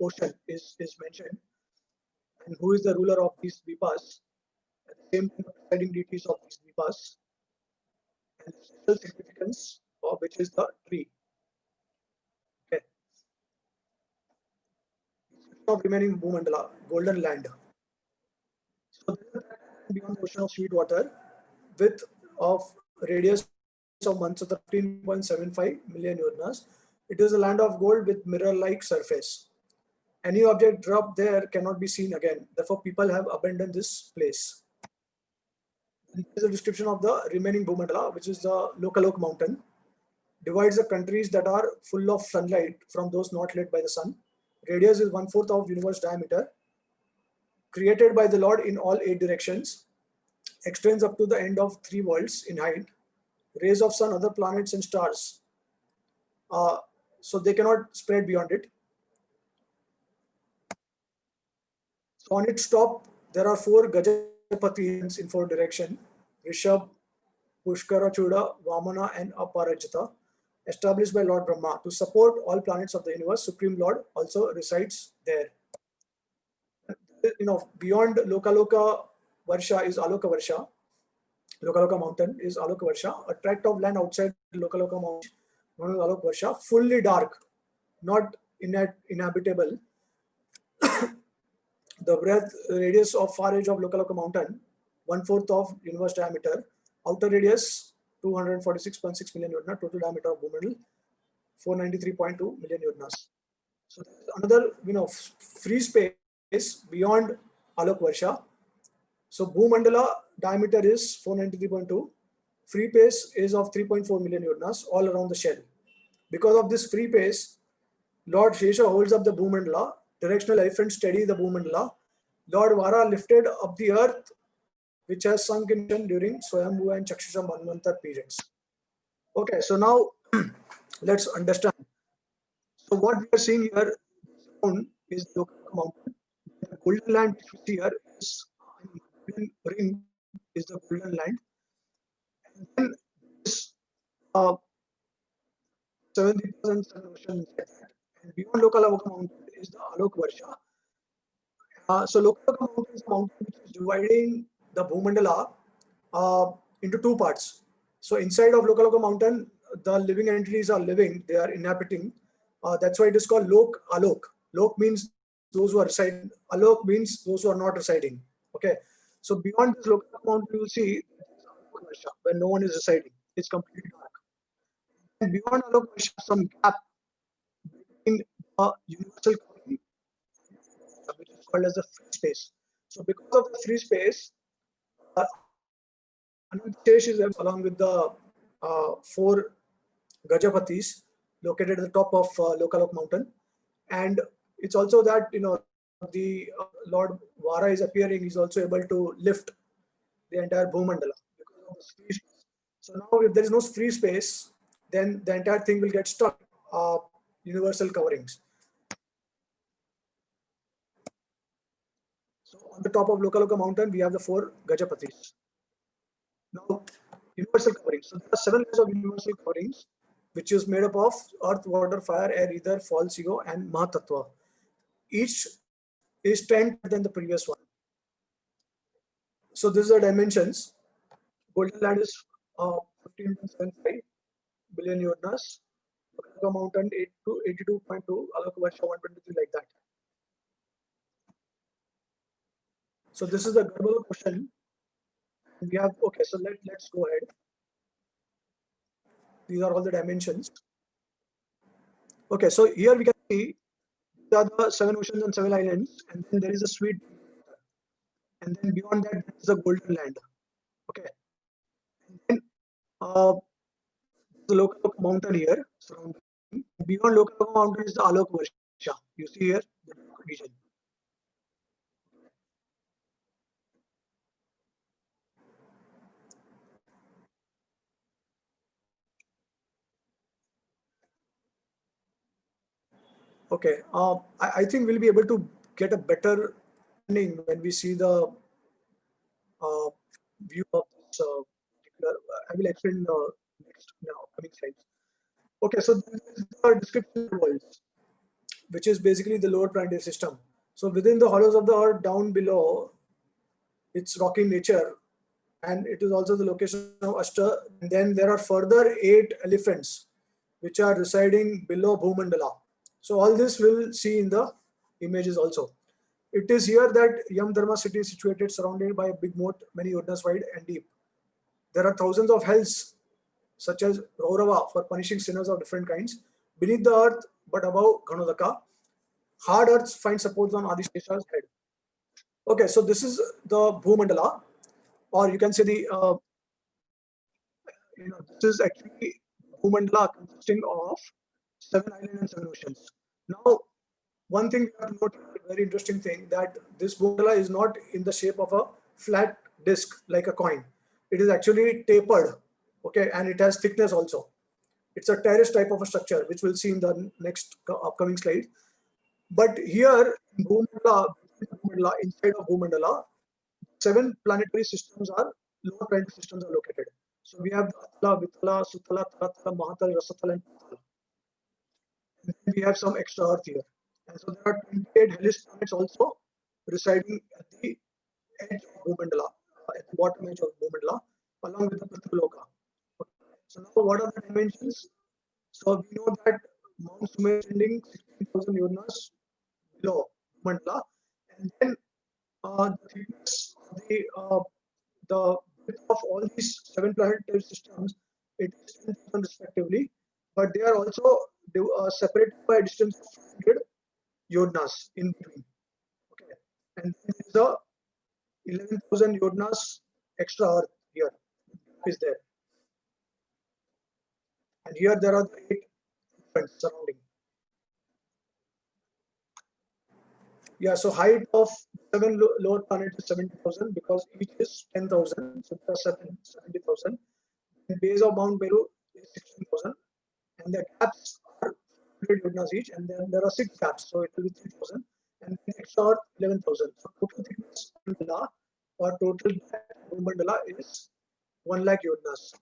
ocean is mentioned, and who is the ruler of these Deepas, at the same time the presiding deities of these Deepas, and the special significance of which is the tree. Okay. Of remaining Bhumandala, golden land. So beyond the ocean of sweet water, with of radius of Manchatra 15.75 million Yojanas. It is a land of gold with mirror-like surface. Any object dropped there cannot be seen again. Therefore, people have abandoned this place. This is a description of the remaining Bhumandala, which is the Lokalok mountain. Divides the countries that are full of sunlight from those not lit by the sun. Radius is 1/4 of universe diameter. Created by the Lord in all 8 directions. Extends up to the end of 3 worlds in height. Rays of sun, other planets and stars. So they cannot spread beyond it. So on its top, there are 4 Gajapatis in 4 directions. Rishabh, Pushkara, Chuda, Vamana and Aparajita, established by Lord Brahma to support all planets of the universe. Supreme Lord also resides there. Beyond Lokaloka Varsha is Aloka Varsha. Lokaloka mountain is Aloka Varsha. A tract of land outside Lokaloka mountain, known as Aloka Varsha, fully dark, not inhabitable. The breadth radius of far edge of Lokaloka mountain, 1/4 of universe diameter. Outer radius 246.6 million Yojanas. Total diameter of Bhumandal 493.2 million Yojanas. So another free space beyond Alok Varsha. So Bhumandala diameter is 493.2. Free space is of 3.4 million Yojanas all around the shell. Because of this free space, Lord Shesha holds up the Bhumandala. Directional elephant steady the Bhumandala. Lord Vara lifted up the earth, which has sunk in during Swayambhu and Chakshusha Manvantar periods. Okay, so now let's understand. So what we are seeing here is the mountain. The golden land which we see here is golden ring is the golden land. And then this 70% ocean, and beyond Lokaloka mountain is the Alok Varsha. So Lokaloka mountain is a mountain which is dividing the Bhumandala into 2 parts. So inside of Lokaloka mountain, the living entities are living, they are inhabiting. That's why it is called Lok Alok. Lok means those who are residing. Alok means those who are not residing. Okay. So beyond this Lokaloka mountain, you will see where no one is residing. It's completely dark. And beyond Alok Varsha, some gap between the universal covering, which is called as the free space. So because of the free space, Anantesh is along with the 4 Gajapatis located at the top of Lokalok mountain, and it's also that the Lord Vara is appearing. He's also able to lift the entire Bhumandala because of this free space. So now, if there is no free space, then the entire thing will get stuck. Universal coverings. So on the top of Lokaloka mountain, we have the 4 Gajapatis. Now, universal coverings. So there are 7 layers of universal coverings, which is made up of earth, water, fire, air, ether, false ego, and Mahatattva. Each is 10 than the previous one. So these are dimensions. Golden land is 15.75 billion Yojanas. Lokaloka mountain 82.2, Aloka Varsha 123, like that. So this is the Garbala question. We have, okay, so let's go ahead. These are all the dimensions. Okay, so here we can see these are the 7 oceans and 7 islands, and then there is a sweet, and then beyond that there is a golden land. Okay, and then the Lokaloka mountain here surrounding. Beyond Lokaloka mountain is the Alok Varsha. You see here the region. Okay, I think we'll be able to get a better understanding when we see the view of this particular. I will explain next now coming slides. Okay, so this is the description of the worlds, which is basically the lower planetary system. So within the hollows of the earth, down below, it's rocky nature, and it is also the location of Ashta. And then there are further 8 elephants which are residing below Bhumandala. So all this we'll see in the images also. It is here that Yam Dharma city is situated, surrounded by a big moat, many Yojanas wide and deep. There are thousands of hells, such as Raurava for punishing sinners of different kinds. Beneath the earth, but above Ganodaka, hard earths find support on Adishesha's head. Okay, so this is the Bhumandala, or you can say the this is actually Bhumandala consisting of 7 islands and 7 oceans. Now, one thing we have to note, a very interesting thing, that this Bhumandala is not in the shape of a flat disc like a coin. It is actually tapered, okay, and it has thickness also. It's a terrace type of a structure, which we'll see in the next upcoming slide. But here in Bhumandala, inside of Bhumandala, 7 planetary systems are lower planetary systems are located. So we have Atala, Vitala, Sutala, Taratala, Mahatala, Rasatala, and Patala. And then we have some extra earth here. And so there are 28 hellish planets also residing at the edge of Bhumandala, at the bottom edge of Bhumandala, along with the Prithviloka. So now what are the dimensions? So we know that Mount Sumer is ending 16,000 Yonas below Bhumandala, and then the thickness, the width of all these 7 planetary systems, it is 10,000 respectively, but they are also separated by a distance of 500 Yonas in between. Okay, and then there is a 11,000 Yonas extra earth here is there, and here there are the 8 fronts surrounding. Yeah, so height of 7 lower planets is 70,000 because each is 10,000, so there are 70,000. The base of Mount Meru is 16,000, and the gaps are 100 Yonas each, and then there are 6 gaps, so it will be 3,000, and the extra earth 11,000. So total thickness mandala or total mandala is 1 lakh Yonas.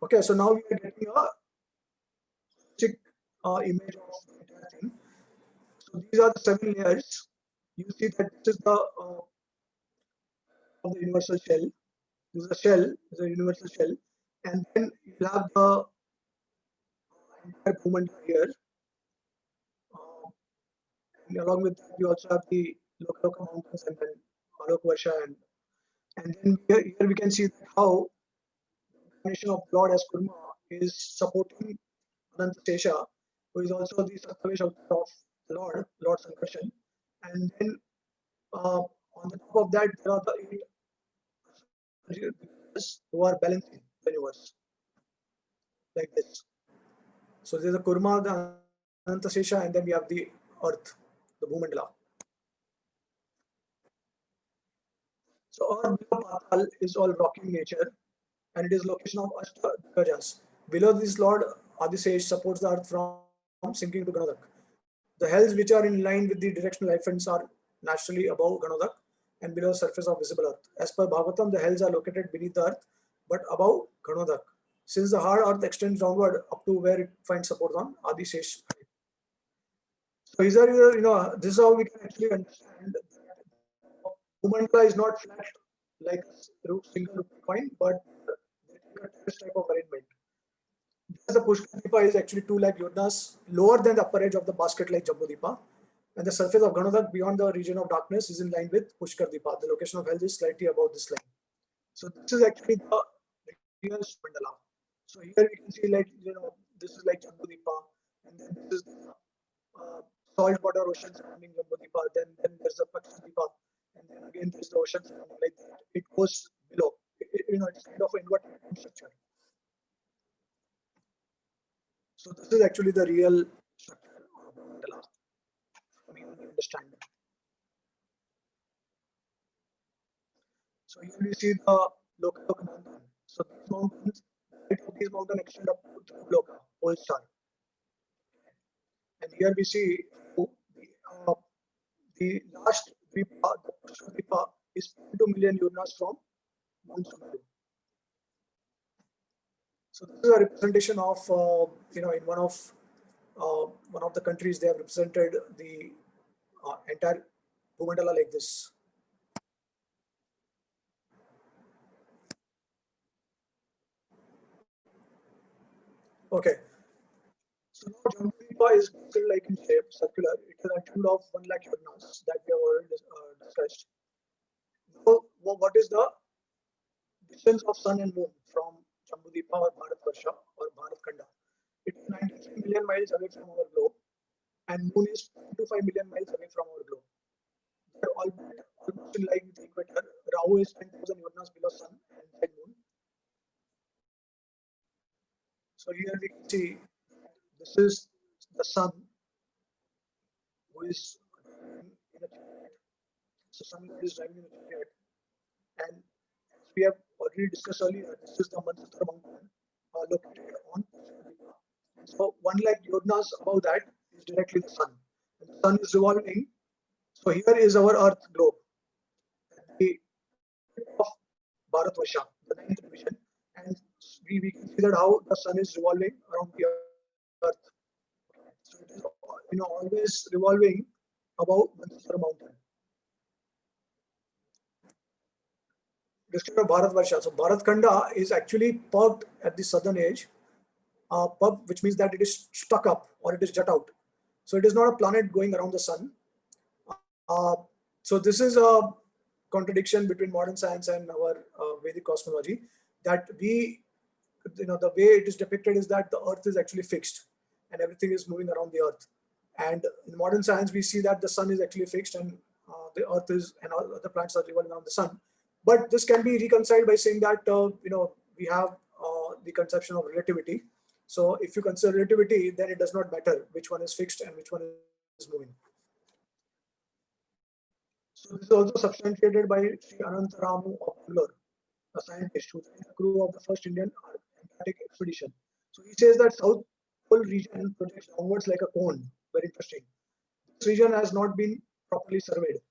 Okay, so now we are getting a holistic image of the entire thing. So these are the 7 layers. You see that this is the of the universal shell. This is a shell, this is a universal shell, and then you have the entire movement here. And along with that, you also have the Loka mountains and then Alok Varsha, and then here we can see how the nation of Lord as Kurma is supporting Anantashesha, who is also the Satyavesh avatar of the Lord Sankarshan, and then on the top of that there are the 8 who are balancing the universe like this. So there's the Kurma, the Anantashesha, and then we have the Earth, the Bhumandala. So Earth below Patal is all rocky in nature, and it is location of Ashtagajas. Below this Lord Adisesh supports the Earth from sinking to Ganadak. The hells which are in line with the directional life fronts are naturally above Ganadak and below the surface of visible Earth. As per Bhagavatam, the hells are located beneath the Earth, but above Ganadak, since the hard Earth extends downward up to where it finds support on Adisesh. So is there, this is how we can actually understand that Bhumandala is not flat like a single coin, but this type of arrangement. The Pushkar Deepa is actually 2 lakh Yonas lower than the upper edge of the basket like Jambudvipa, and the surface of Ganadak beyond the region of darkness is in line with Pushkar Deepa. The location of hell is slightly above this line. So this is actually the real mandala. So here we can see, like, this is like Jambudvipa, and then this is the saltwater ocean surrounding Jambudvipa. Then there's the Pakshi Deepa, and then again there's the ocean surrounding like that. It goes below. It's kind of inverted structure. So this is actually the real structure of the mandala. I mean, understand. So here we see the Loka mountain. So these mountains, right of these mountains extend up to Loka, whole star. And here we see the last Vipa, the Pushkar Vipa, is 2 million Yonas from Mount Sumeru. So this is a representation of, in one of the countries, they have represented the entire Bhumandala like this. Okay. So now Jambudvipa is still like in shape, circular. It has altitude of 1 lakh Yonas that we have already discussed. Now, what is the distance of sun and moon from Jambudipa or Bharatvarsha or Bharat Khanda. It is 93 million miles away from our globe, and moon is 25 million miles away from our globe. They are almost in line with the equator. Rahu is 10,000 Uranus below sun and inside moon. So here we can see this is the sun who is in a chariot. So sun is driving in a chariot, and as we have already discussed earlier, this is the Mansathara mountain located on Jambudipa. So 1 lakh Yodnas above that is directly the sun. And the sun is revolving. So here is our Earth globe, the tip of Bharatvarsha, the 9th division, and we can see that how the sun is revolving around the Earth. So it is always revolving above Mansathara mountain. Description of Bharatvarsha. So Bharat Khanda is actually perked at the southern edge, which means that it is stuck up or it is jut out. So it is not a planet going around the sun. So this is a contradiction between modern science and our Vedic cosmology, that the way it is depicted is that the Earth is actually fixed and everything is moving around the Earth. And in modern science, we see that the sun is actually fixed and the Earth is, and all other planets are revolving around the sun. But this can be reconciled by saying that we have the conception of relativity. So if you consider relativity, then it does not matter which one is fixed and which one is moving. So this is also substantiated by Sri Anantaramu of Bangalore, a scientist who joined the crew of the first Indian Antarctic expedition. So he says that South Pole region projects downwards like a cone. Very interesting. This region has not been properly surveyed.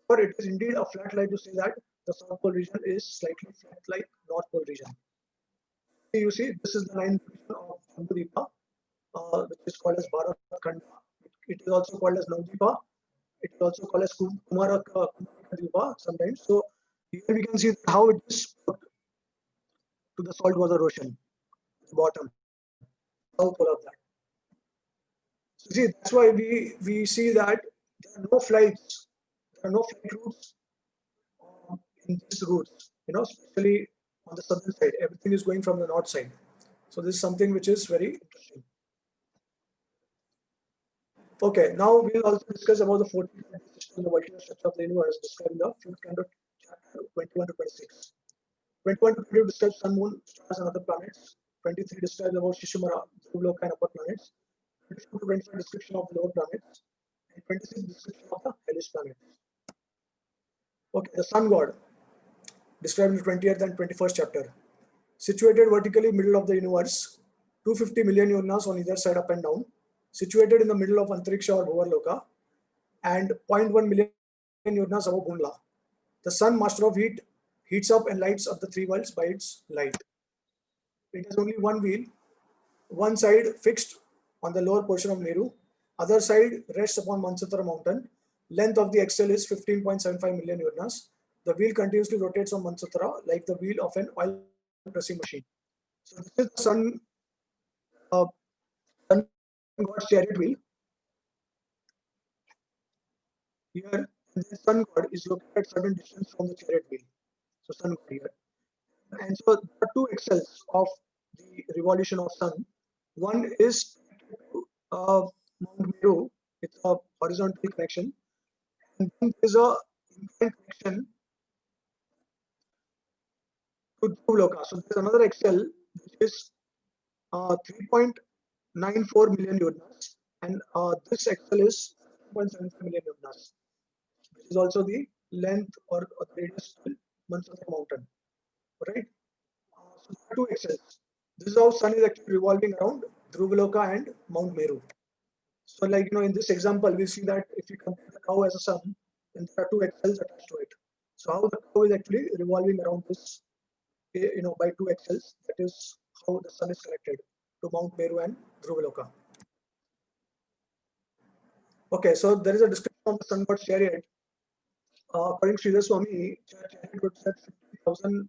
But it is indeed a flat lie to say that the South Pole region is slightly flat like North Pole region. You see, this is the 9th division of Jambudipa, which is called as Bharat Khanda. It is also called as Navdipa. It is also called as Kumaraka Dipa sometimes. So here we can see how it is put to the saltwater ocean, the bottom, south pole of that. So see, that's why we see that there are no flights, there are no flight routes in these routes, especially on the southern side. Everything is going from the north side. So this is something which is very interesting. Okay, now we'll also discuss about the 14th system, the vertical structure of the universe, described in the 5th kind of chapter 21 to 26. 21 to 22 describes sun, moon, stars, and other planets. 23 describes about Shishumara, Dhruva and upper planets. 24 to 25 description of lower planets. And 26 description of the hellish planets. Okay, the sun god, described in the 20th and 21st chapter. Situated vertically middle of the universe, 250 million Yurnas on either side up and down. Situated in the middle of Antariksha or Bhuvarloka, and 0.1 million Yurnas above Bhumla. The sun, master of heat, heats up and lights up the three worlds by its light. It has only one wheel, one side fixed on the lower portion of Meru, other side rests upon Mansathara mountain. Length of the axle is 15.75 million Yurnas. The wheel continuously rotates on Mansathara like the wheel of an oil pressing machine. So this is the sun god's chariot wheel. Here, the sun god is located at certain distance from the chariot wheel. So sun god here. And so there are two axles of the revolution of sun. One is Mount Meru. It's a horizontal connection. And then there is a inclined connection to Dhruva. So there's another axle which is 3.94 million Yurnas, and this axle is 1.75 million Yurnas, which is also the length or the radius of Mansathara mountain, right? So there are two axles. This is how sun is actually revolving around Dhruva and Mount Meru. So like, in this example, we see that if you compare the cow as a sun, then there are two axles attached to it. So how the cow is actually revolving around this, by two axles, that is how the sun is connected to Mount Meru and Dhruva. Okay, so there is a description of the sun god's chariot. According to Sridhar Swami, chariot would set 50,000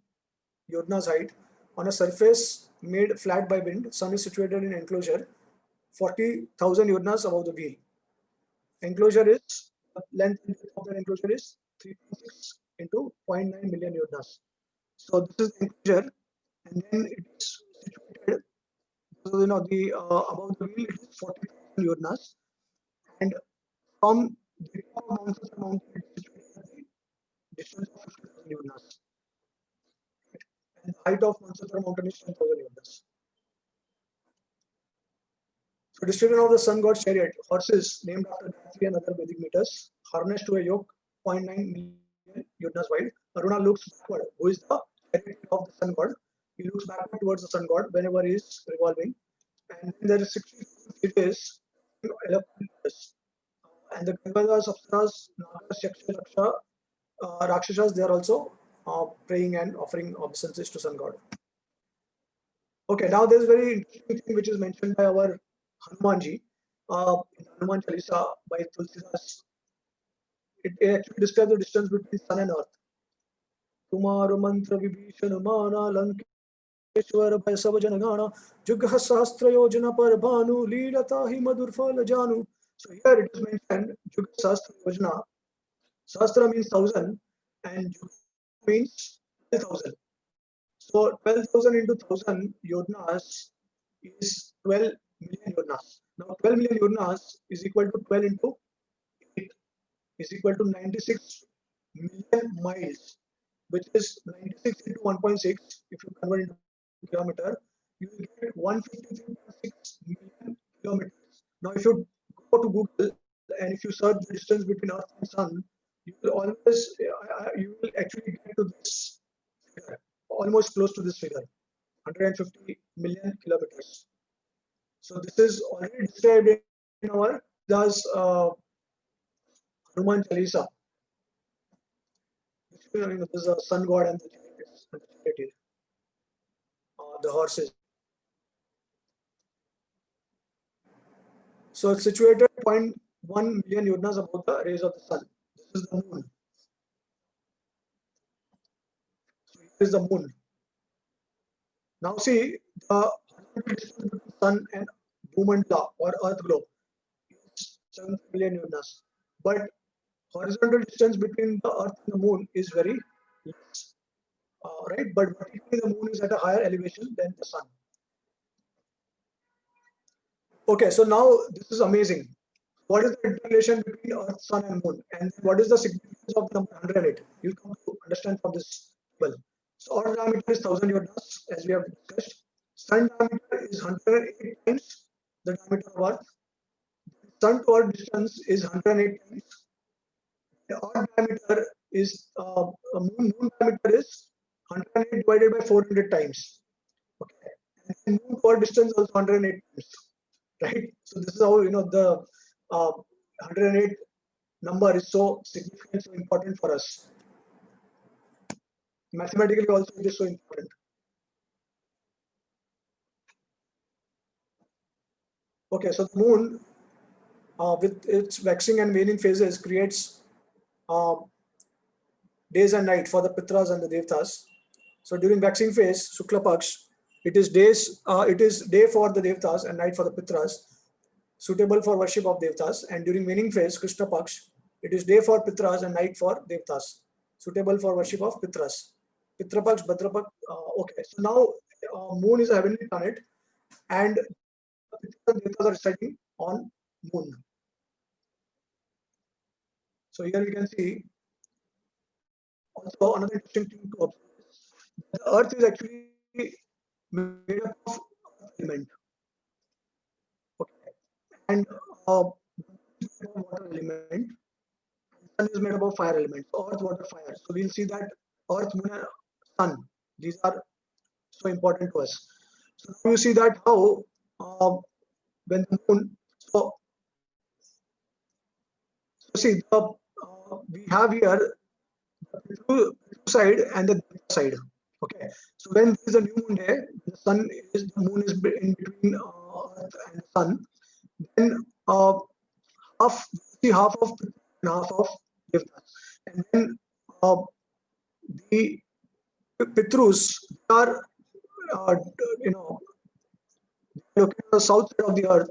Yurnas height on a surface made flat by wind. Sun is situated in enclosure 40,000 Yurnas above the wheel. Enclosure is, length of the enclosure is 3.6 into 0.9 million Yurnas. So this is the enclosure, and then it is situated. So the above the wheel it is 40,000 Uranus, and from the top of Mount Mountain it is situated at the distance of 50,000 Uranus, and the height of Mount Mountain is 10,000 Uranus. So description of the sun god chariot: horses named after Gayatri and other Vedic meters, harnessed to a yoke 0.9 million Uranus wide. Aruna looks backward, who is the chariot of the sun god. He looks backward towards the sun god whenever he is revolving. And then there is 60 stages, and the Gandharvas, Apsaras, Nagas, Yakshas, Rakshasas, they are also praying and offering obeisances to sun god. Okay, now there's very interesting thing which is mentioned by our Hanumanji in Hanuman Chalisa by Tulsidas. It actually describes the distance between sun and earth. Kumara mantra vibhishan mana lankeshwar bhai sab janagana jugha sahastra yojana par bhanu leelata hi madur phala janu. So here it is mentioned Jugha Sahastra Yojana. Sahastra means 1,000 and Jugha means 12,000. So 12,000 into 1,000 Yodnas is 12 million Yodnas. Now 12 million Yodnas is equal to 12 into 8 is equal to 96 million miles, which is 96 into 1.6. If you convert into kilometer, you will get 153.6 million kilometers. Now, if you go to Google and if you search the distance between Earth and Sun, you will always you will actually get to this figure, almost close to this figure, 150 million kilometers. So this is already described in our Tulsidas Hanuman Chalisa. This is a sun god and the charioteer, the horses. So it's situated 0.1 million Yodnas above the rays of the sun. This is the moon. So here is the moon. Now see the distance between sun and Bhumandala or Earth globe is 7 million Yodnas. But horizontal distance between the Earth and the moon is very less. Right? But vertically the moon is at a higher elevation than the sun. Okay, so now this is amazing. What is the relation between Earth, Sun, and Moon? And what is the significance of the number 108? You'll come to understand from this table. So Earth diameter is 1,000 Yodnas, as we have discussed. Sun diameter is 108 times the diameter of Earth. Sun to Earth distance is 108 times. The Earth diameter is moon diameter is 108 divided by 400 times. Okay, and moon to Earth distance also 108 times. Right? So this is how the 108 number is so significant, so important for us. Mathematically also it is so important. Okay, so the moon with its waxing and waning phases creates days and night for the Pitras and the Devtas. So during waxing phase, Shukla Paksh, it is day for the Devtas and night for the Pitras, suitable for worship of Devtas. And during waning phase, Krishna Paksh, it is day for Pitras and night for Devtas, suitable for worship of Pitras. Pitra Paksh, Bhadra Paksh. Okay, so now moon is a heavenly planet, and Pitras and Devtas are residing on moon. So here we can see also another interesting thing to observe. The Earth is actually made up of element. Okay, and water element. Sun is made up of fire elements: earth, water, fire. So we'll see that earth, moon, and sun, these are so important to us. So now you see that how when the moon, so see we have here the Pitru side and the Deva side. Okay, so when there is a new moon day, the moon is in between earth and sun. Then half of Pitru and half of Devtas, and then the Pitrus are you know located on the south side of the earth.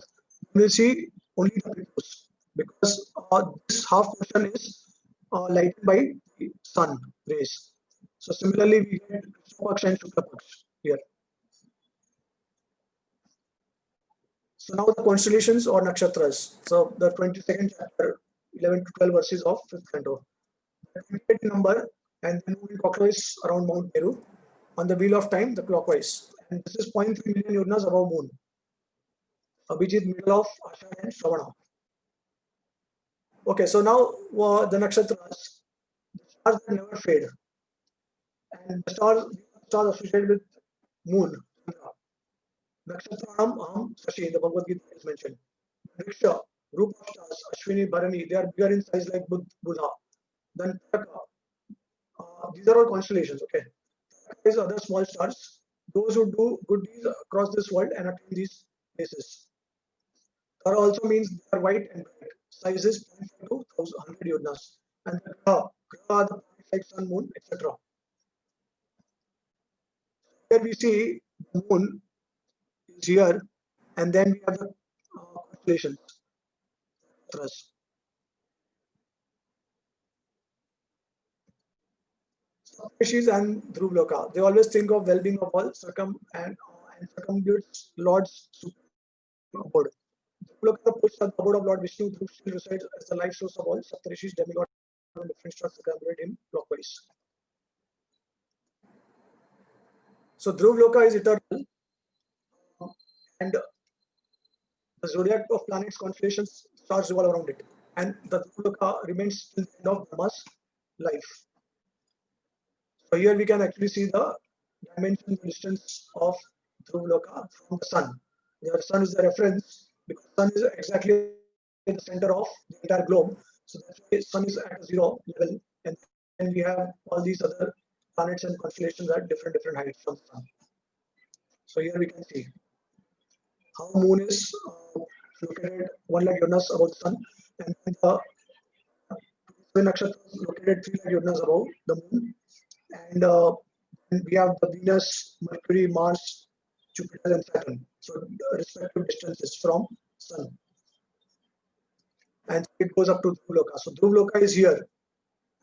You will see only the Pitrus, because this half portion is lighted by the sun rays. So similarly, we get Krishna Paksh and Shukla Paksh here. So now the constellations or nakshatras. So the 22nd chapter, 11 to 12 verses of 5th canto. The 28th number, and then moving clockwise around Mount Meru. On the wheel of time, the clockwise. And this is 0.3 million yojanas above moon. Abhijit, middle of Ashada and Shravana. Okay, so now the nakshatras, the stars that never fade. And the stars associated with moon. Nakshatranam Aham Sashi, the Bhagavad Gita is mentioned. Vriksha, group of stars, Ashwini, Bharani, they are bigger in size like Buddha. Then Taraka, these are all constellations, okay. These are other small stars, those who do good deeds across this world and attain these places. Tara also means they are white and bright. Size is 0.5 to 100 yojanas. And the Graha are the planets like Sun, Moon, etc. Here we see the moon is here, and then we have the constellations. Species and Dhruvloka. They always think of well-being of all and circumambulates Lord's abode. Dhruvloka, the push at the abode of Lord Vishnu, Dhruv still resides as the life source of all Saptarishis, demigods, and different stars circumambulate him clockwise. So Dhruvloka is eternal, and the zodiac of planets, constellations, stars revolve around it, and the Dhruvloka remains till the end of Brahma's life. So here we can actually see the dimension distance of Dhruvloka from the sun. The sun is the reference because sun is exactly in the center of the entire globe. So that's why sun is at a zero level, and then we have all these other planets and constellations at different heights from the sun. So here we can see how moon is located 1 lakh yojanas above the sun, and the nakshatra is located 3 lakh yojanas above the moon. And we have the Venus, Mercury, Mars, Jupiter, and Saturn. So respective distances from Sun. And it goes up to Dhruvloka. So Dhruvloka is here.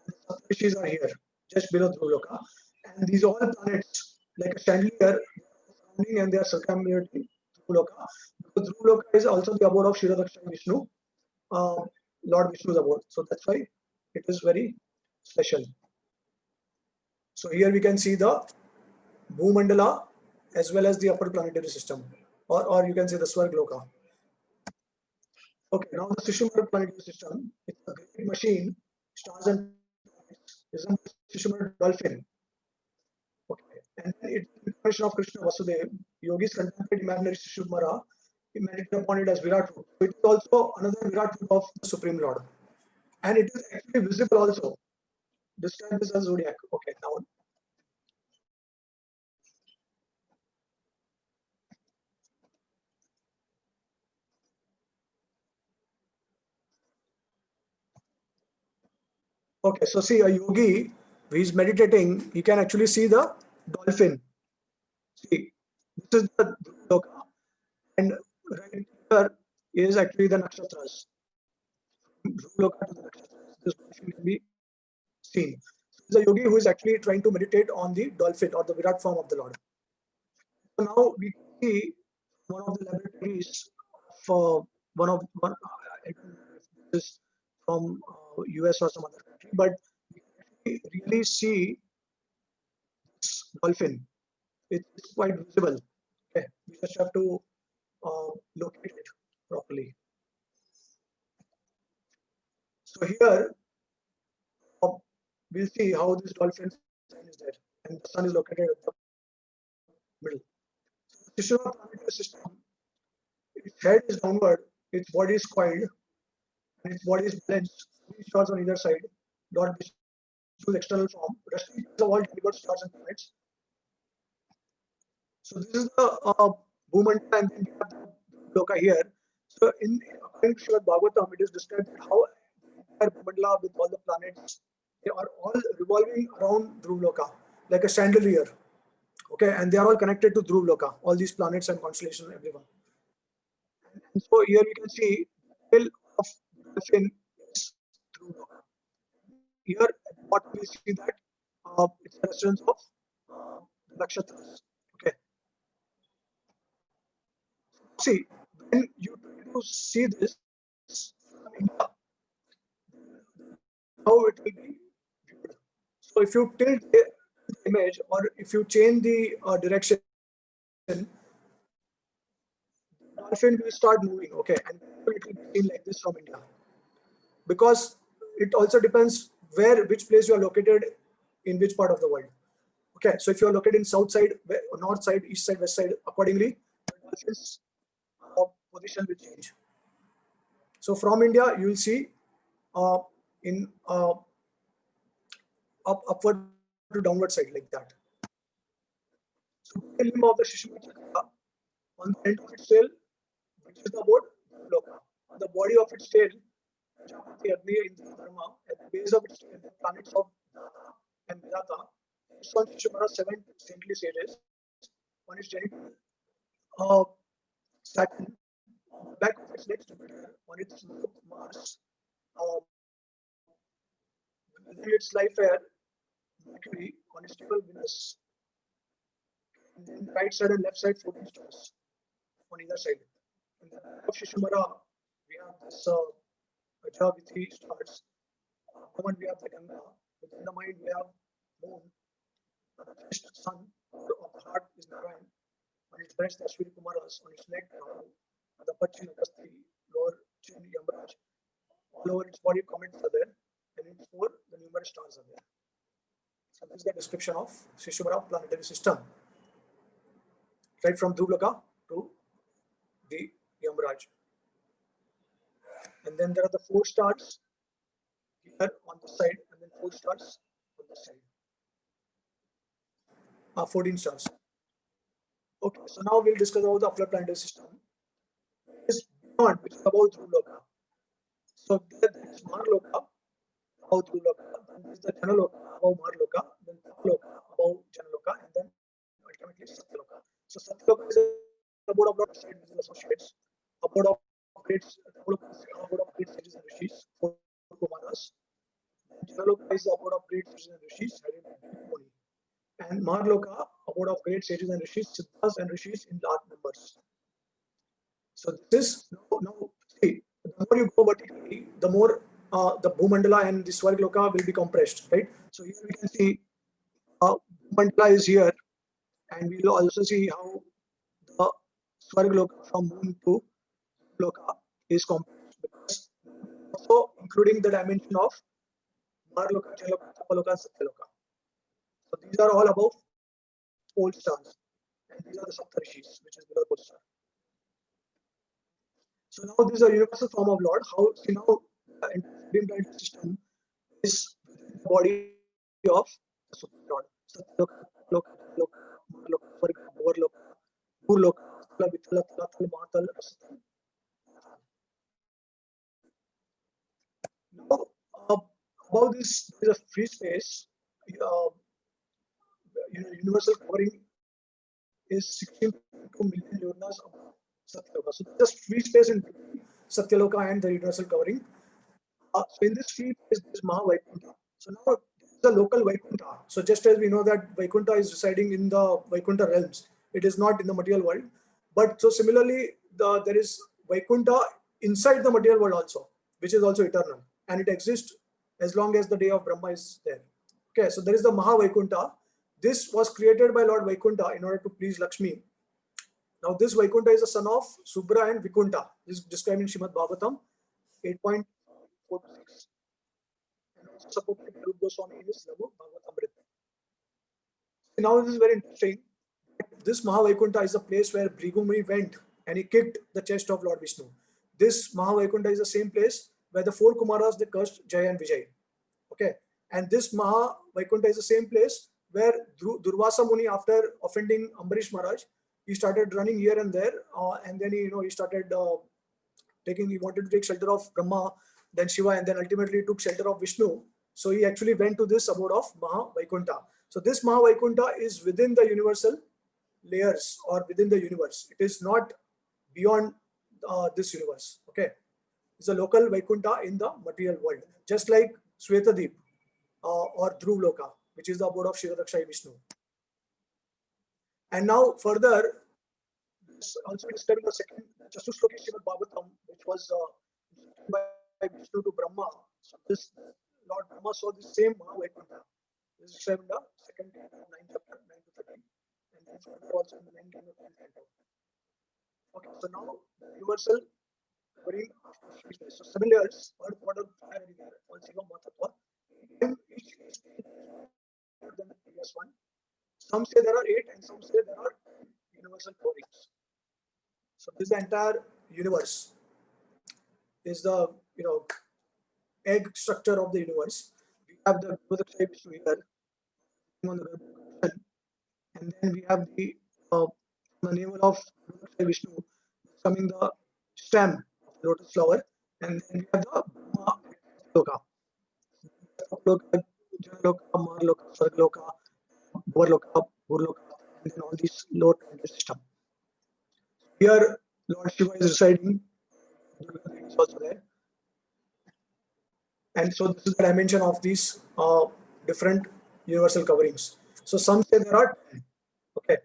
The Saptarishis are here, just below Dhruvloka. And these all planets, like a chandelier, surrounding and they are circumambulating Dhruvloka. Because Dhruvloka is also the abode of Shiradaksha Vishnu, Lord Vishnu's abode. So that's why it is very special. So here we can see the Bhumandala as well as the upper planetary system, or you can say the Swargloka. Okay, now the Shishimar planetary system, it's a great machine, stars and planets, resembles Shishimar dolphin. Okay, and it's the incarnation of Krishna Vasudeva. Yogis contemplate imaginary Shishimara, meditate upon it as Virat Root. So it is also another Virat Root of the Supreme Lord. And it is actually visible also. Describe this as zodiac. Okay, now okay, so see a yogi, he's meditating, he can actually see the dolphin. See, this is the loka, and right here is actually the nakshatras. Loka to the nakshatras. This dolphin can be seen. So there's a yogi who is actually trying to meditate on the dolphin or the Virat form of the Lord. So now we see one of the laboratories for one I don't know if this is from US or some other country, but we really see this dolphin. It's quite visible. Okay, we just have to locate it properly. So here we'll see how this dolphin sign is there, and the sun is located at the middle. So the Shishira planetary system, its head is downward, its body is coiled, and its body is balanced. Three stars on either side. Lord Vishnu's external form. Resting is the all demigods, stars, and planets. So this is the Bhumandala, and then we have the Loka here. So according to Srimad Bhagavatam, it is described how entire Bhumandala with all the planets, they are all revolving around Dhruvloka like a chandelier. Okay, and they are all connected to Dhruvloka, all these planets and constellations, everyone. And so here we can see the tail of dolphin is Dhruvloka. Here at the bottom we see that it's a residence of the nakshatras. Okay. See, when you try to see this from India, how it will be viewed. So if you tilt the image or if you change the direction, dolphin will start moving. Okay, and it will be seen like this from India, because it also depends which place you are located in which part of the world. Okay, so if you are located in south side, north side, east side, west side, accordingly, the dolphin's position will change. So from India, you will see in upward to downward side like that. So the limb of the Shishupatra, on the end of its tail, which is about Loka. On the body of its tail, Prajapati, Agni, Indra, Dharma, at the base of its tail, the planets of Data and Vidata, it's on Shishupatra 7 saintly sages. One is genital Saturn, on the back of its legs Jupiter, on its Mars, within its life air Mercury, on its table Venus, and then right side and left side 14 stars on either side. In the back of Shishupatra, we have this Aja with 3 stars. Common we have the Ganga. Within the mind we have Moon. The first sun of the heart is Narayan. On its breast, Ashwini Kumaras. On its neck, Rahu. The Pachin, Agasti, lower chin, Yamraj. All over its body, comments are there. And in its core, the numerous stars are there. So this is the description of Shishupatra planetary system. Right from Dhruvloka to the Yamraj. And then there are the 4 stars here on the side, and then 4 stars on the side. 14 stars. Okay, so now we'll discuss about the upper planetary system. It is beyond, which is above Dhruvloka. So there is Maharloka above Dhruvloka, then there is the Janaloka above Maharloka, then Tapaloka above Janaloka, and then ultimately Satyaloka. So Satyaloka is the abode of Lord Desai, which is associates, abode of great sages and rishis, 4 Kumaras. Janaloka is the abode of great sages and rishis, headed by Muni. And Maharloka, abode of great sages and rishis, siddhas and rishis in large numbers. So this is now see, the more you go vertically, the more the Bhumandala and the Swargloka will be compressed, right? So here we can see Bhumandala is here, and we will also see how the Swargloka from Moon to Loka is compressed, because also including the dimension of Maharloka, Janaloka, Tapaloka, and Satyaloka. So these are all above pole stars, and these are the Saptarishis, which is below pole star. So now this is a universal form of Lord. How see now the entire planetary system is within the body of the Supreme Lord. Satyaloka, Loka, Loka, Maharloka, Swarga, Bhavarloka, Bhurloka, Thala, Vithala, Talathal, Mahatal, Rasatal. Now above this there is a free space. Universal covering is 16.2 million yonas above Satyaloka. So just free space in between Satyaloka and the universal covering. So in this free space, there is Mahavaikuntha. So now this is a local Vaikuntha. So just as we know that Vaikuntha is residing in the Vaikuntha realms, it is not in the material world. But so similarly, there is Vaikuntha inside the material world also, which is also eternal, and it exists as long as the day of Brahma is there. Okay, so there is the Mahavaikuntha. This was created by Lord Vaikuntha in order to please Lakshmi. Now this Vaikuntha is the son of Subra and Vikunta. This is described in Srimad Bhagavatam 8.46. And also supported by Rupa Goswami in his Lagu Bhagavatamrita. Now this is very interesting. This Mahavaikuntha is a place where Bhrigumuni went and he kicked the chest of Lord Vishnu. This Mahavaikuntha is the same place where the 4 Kumaras they cursed Jaya and Vijay. Okay, and this Mahavaikuntha is the same place where Durvasa Muni, after offending Ambarish Maharaj, he started running here and there, and then he started he wanted to take shelter of Brahma, then Shiva, and then ultimately took shelter of Vishnu. So he actually went to this abode of Mahavaikuntha. So this Mahavaikuntha is within the universal layers or within the universe. It is not beyond this universe. Okay, it's a local Vaikuntha in the material world, just like Swetadeep or Dhruvloka, which is the abode of Shirodakshai Vishnu. And now further, also describing the second Chatusloki Srimad Bhagavatam, which was by Vishnu to Brahma. So this Lord Brahma saw the same Mahavaikuntha. This is described in the second 9th chapter, 9 to 13, and then further also in the 9th and 10th canto. Okay, so now the universal covering after Krishna. So 7 layers, what are all Shiva Mahatattva. Each is better than the previous one. Some say there are 8, and some say there are universal coverings. So this is the entire universe. Is the egg structure of the universe. We have the Bhagavat Vishnu here on the ocean, and then we have the navel of Vishnu coming the stem of the lotus flower, and then we have the Loka, Janaloka, Marloka, Sargaloka, Bhurloka, and then all these lower planetary system. Here, Lord Shiva is residing. Is also there. And so this is the dimension of these different universal coverings. So some say there are 10. Okay.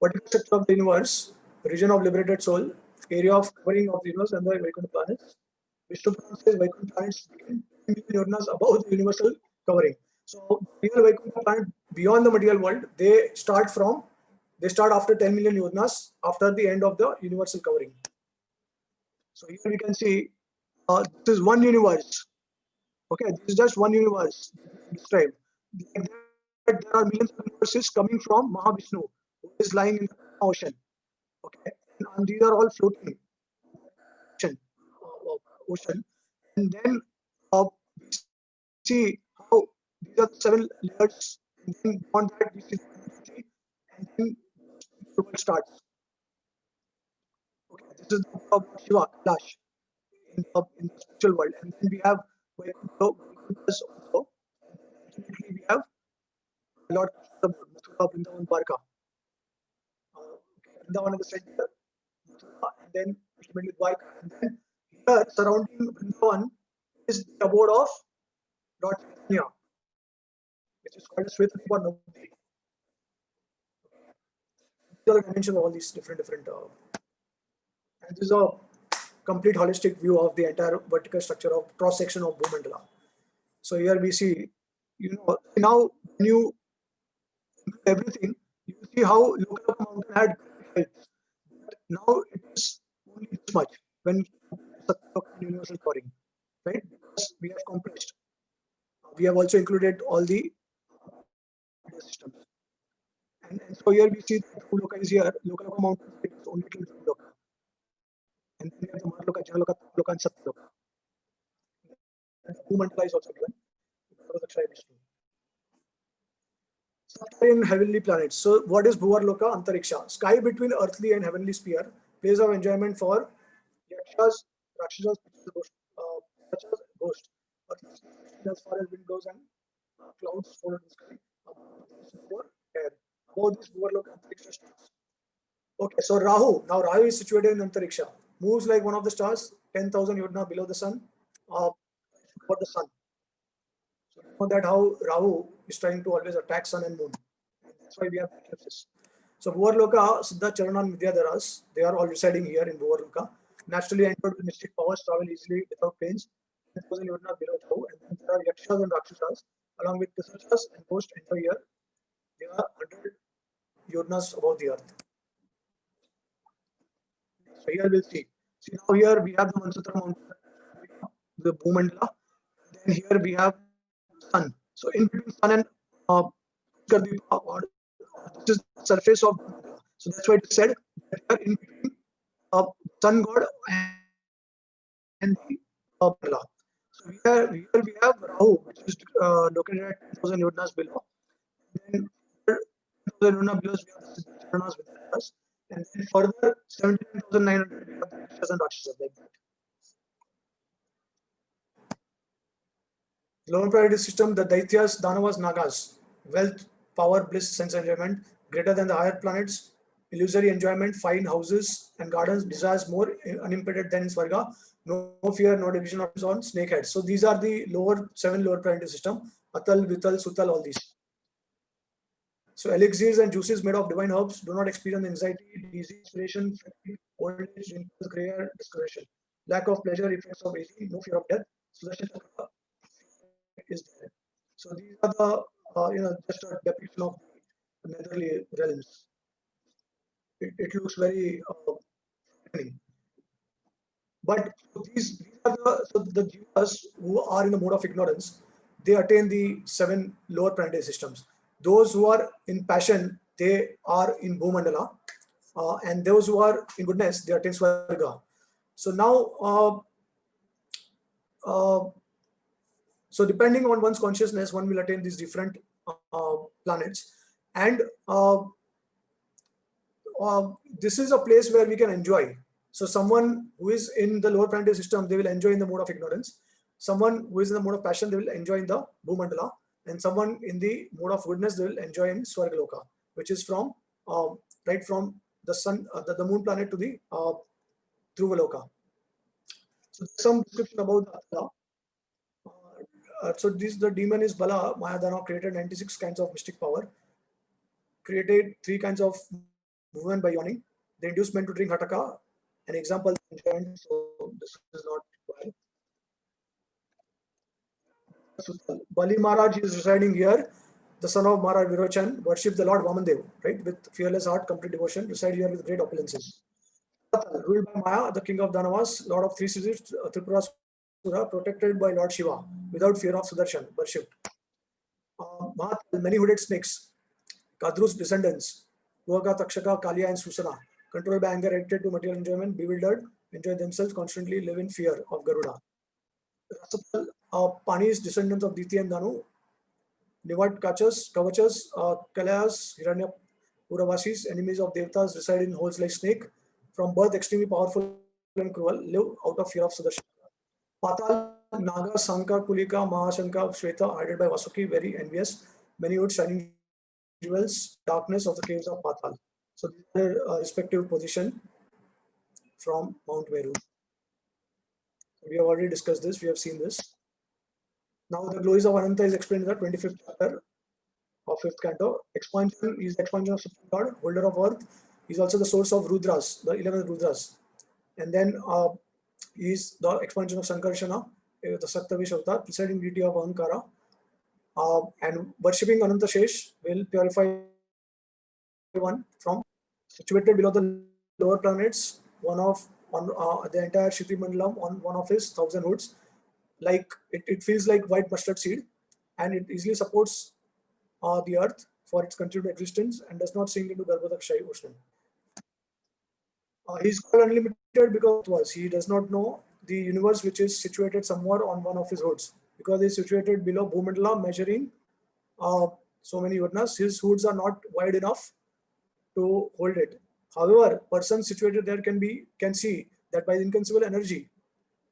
Vertical structure of the universe, region of liberated soul, area of covering of the universe and the Vaikuntha planets. Vishnu Puran says Vaikuntha planets begin 10 million Yojanas above the universal covering. So real Vaikuntha planet beyond the material world, they start after 10 million Yojanas after the end of the universal covering. So here we can see this is one universe. Okay, this is just one universe described. There are millions of universes coming from Mahavishnu, who is lying in the ocean. Okay, and these are all floating ocean. And then we see how these are 7 layers. And then beyond that, we see the and then the world starts. Okay, this is the Shiva, Kailash. In the spiritual world, and then we have Vaikuntha also. Ultimately, we have Lord Mathura, Vrindavan, Dwarka. Vrindavan in the center, Mathura, and then ultimately Dwarka. And then here, surrounding Vrindavan, is the abode of Lord Chaitanya, which is called Shvetadvipa Navadvip. These are the dimensions of all these different. And this is a complete holistic view of the entire vertical structure of cross section of Bhumandala. So here we see, now when you everything, you see how local mountain had health. Now it is only this much when universal covering, right? Because we have compressed. We have also included all the systems. And so here we see the Loka is here, local mountain is only till Loka. And then we have the Marloka, Janaloka, Loka, and Satyaloka. And Bhumandala is also given. In heavenly planets. So what is Bhuvarloka Antariksha? Sky between earthly and heavenly sphere, place of enjoyment for yakshas, rakshasas, such as ghost. As far as wind goes and clouds fall in the sky. For air. About this Bhuvarloka Antariksha stars. Okay, so Rahu. Now Rahu is situated in Antariksha. Moves like one of the stars, 10,000 yodna below the sun, for the sun. So you know that how Rahu is trying to always attack sun and moon. That's why we have eclipses. So Bhuvarloka, Siddha, Charana, and Vidyadharas, they are all residing here in Bhuvarloka. Naturally entered with mystic powers, travel easily without pains. 10,000 yodna below Rahu, and then there are yakshas and rakshasas, along with pisachas and ghosts enter here. They are 100 yodnas above the earth. So here we'll see. See now here we have the Mansutra mountain, the Bhumandala. Then here we have sun. So in between sun and this is the surface of Bhumandala. So that's why it is said that we are in between sun god and the Bhumandala. So here we have Rahu, which is located at 10,000 yodnas below. Then 10,000 yodnas below we have the Charanas with us. And then further 17,900 we have the Yakshas and Rakshasas like that. Lower priority system, the Daityas, Danavas, Nagas, wealth, power, bliss, sense enjoyment, greater than the higher planets, illusory enjoyment, fine houses and gardens, desires more unimpeded than in Swarga, no fear, no division of on snakeheads. So these are the 7 lower planetary system. Atal, Vital, Sutal, all these. So elixirs and juices made of divine herbs do not experience anxiety, disease, inspiration, fatigue, old age, wrinkles, gray hair, discoloration, lack of pleasure, effects of aging, no fear of death. Sudarshan Chakra is there. So these are the just a depiction of the netherly realms. It looks very frightening. But these are the jivas who are in the mode of ignorance. They attain the 7 lower planetary systems. Those who are in passion, they are in Bhumandala, and those who are in goodness, they attain Swarga. So now, so depending on one's consciousness, one will attain these different planets, and this is a place where we can enjoy. So someone who is in the lower planetary system, they will enjoy in the mode of ignorance. Someone who is in the mode of passion, they will enjoy in the Bhumandala. And someone in the mode of goodness, they will enjoy in Swargaloka, which is from right from the sun, the moon planet to the Dhruvaloka. So some description about the Atala. So the demon is Bala. Mayadana created 96 kinds of mystic power. Created 3 kinds of movement by yawning. The inducement to drink hataka. An example, so this is not required. Bali Maharaj is residing here. The son of Maharaj Virochan worships the Lord Vamandev, right? With fearless heart, complete devotion, reside here with great opulences. Ruled by Maya, the king of Danavas, Lord of 3 cities, Tripura Sura, protected by Lord Shiva, without fear of Sudarshan, worshipped. Mahatal, many hooded snakes, Kadru's descendants, Kuaka, Takshaka, Kalia, and Susana, controlled by anger, addicted to material enjoyment, bewildered, enjoy themselves, constantly live in fear of Garuda. Pani's descendants of Diti and Danu, Nivat Kavachas, Kalayas, Hiranya Puravasis, enemies of Devatas, reside in holes like snake. From birth, extremely powerful and cruel, live out of fear of Sudarshan. Patal, Naga, Sanka, Kulika, Mahashanka, Shweta, hided by Vasuki, very envious. Many wood shining jewels, darkness of the caves of Patal. So these are their respective position from Mount Meru. We have already discussed this, we have seen this. Now the glories of Ananta is explained in the 25th chapter of 5th canto. Expansion is the expansion of Supreme God, holder of earth. He is also the source of Rudras, the 11 Rudras. And then is the expansion of Sankarshana, the Saptavish avatar, presiding deity of Ahankara. And worshipping Ananta Shesh will purify one from situated below the lower planets, the entire Shiti Mandalam on one of his 1,000 hoods. Like it feels like white mustard seed, and it easily supports the earth for its continued existence and does not sink into Garbhodakshayi ocean. He is called unlimited because he does not know the universe which is situated somewhere on one of his hoods, because he is situated below Bhumandala, measuring so many Yurnas. His hoods are not wide enough to hold it. However, persons situated there can see that by the inconceivable energy,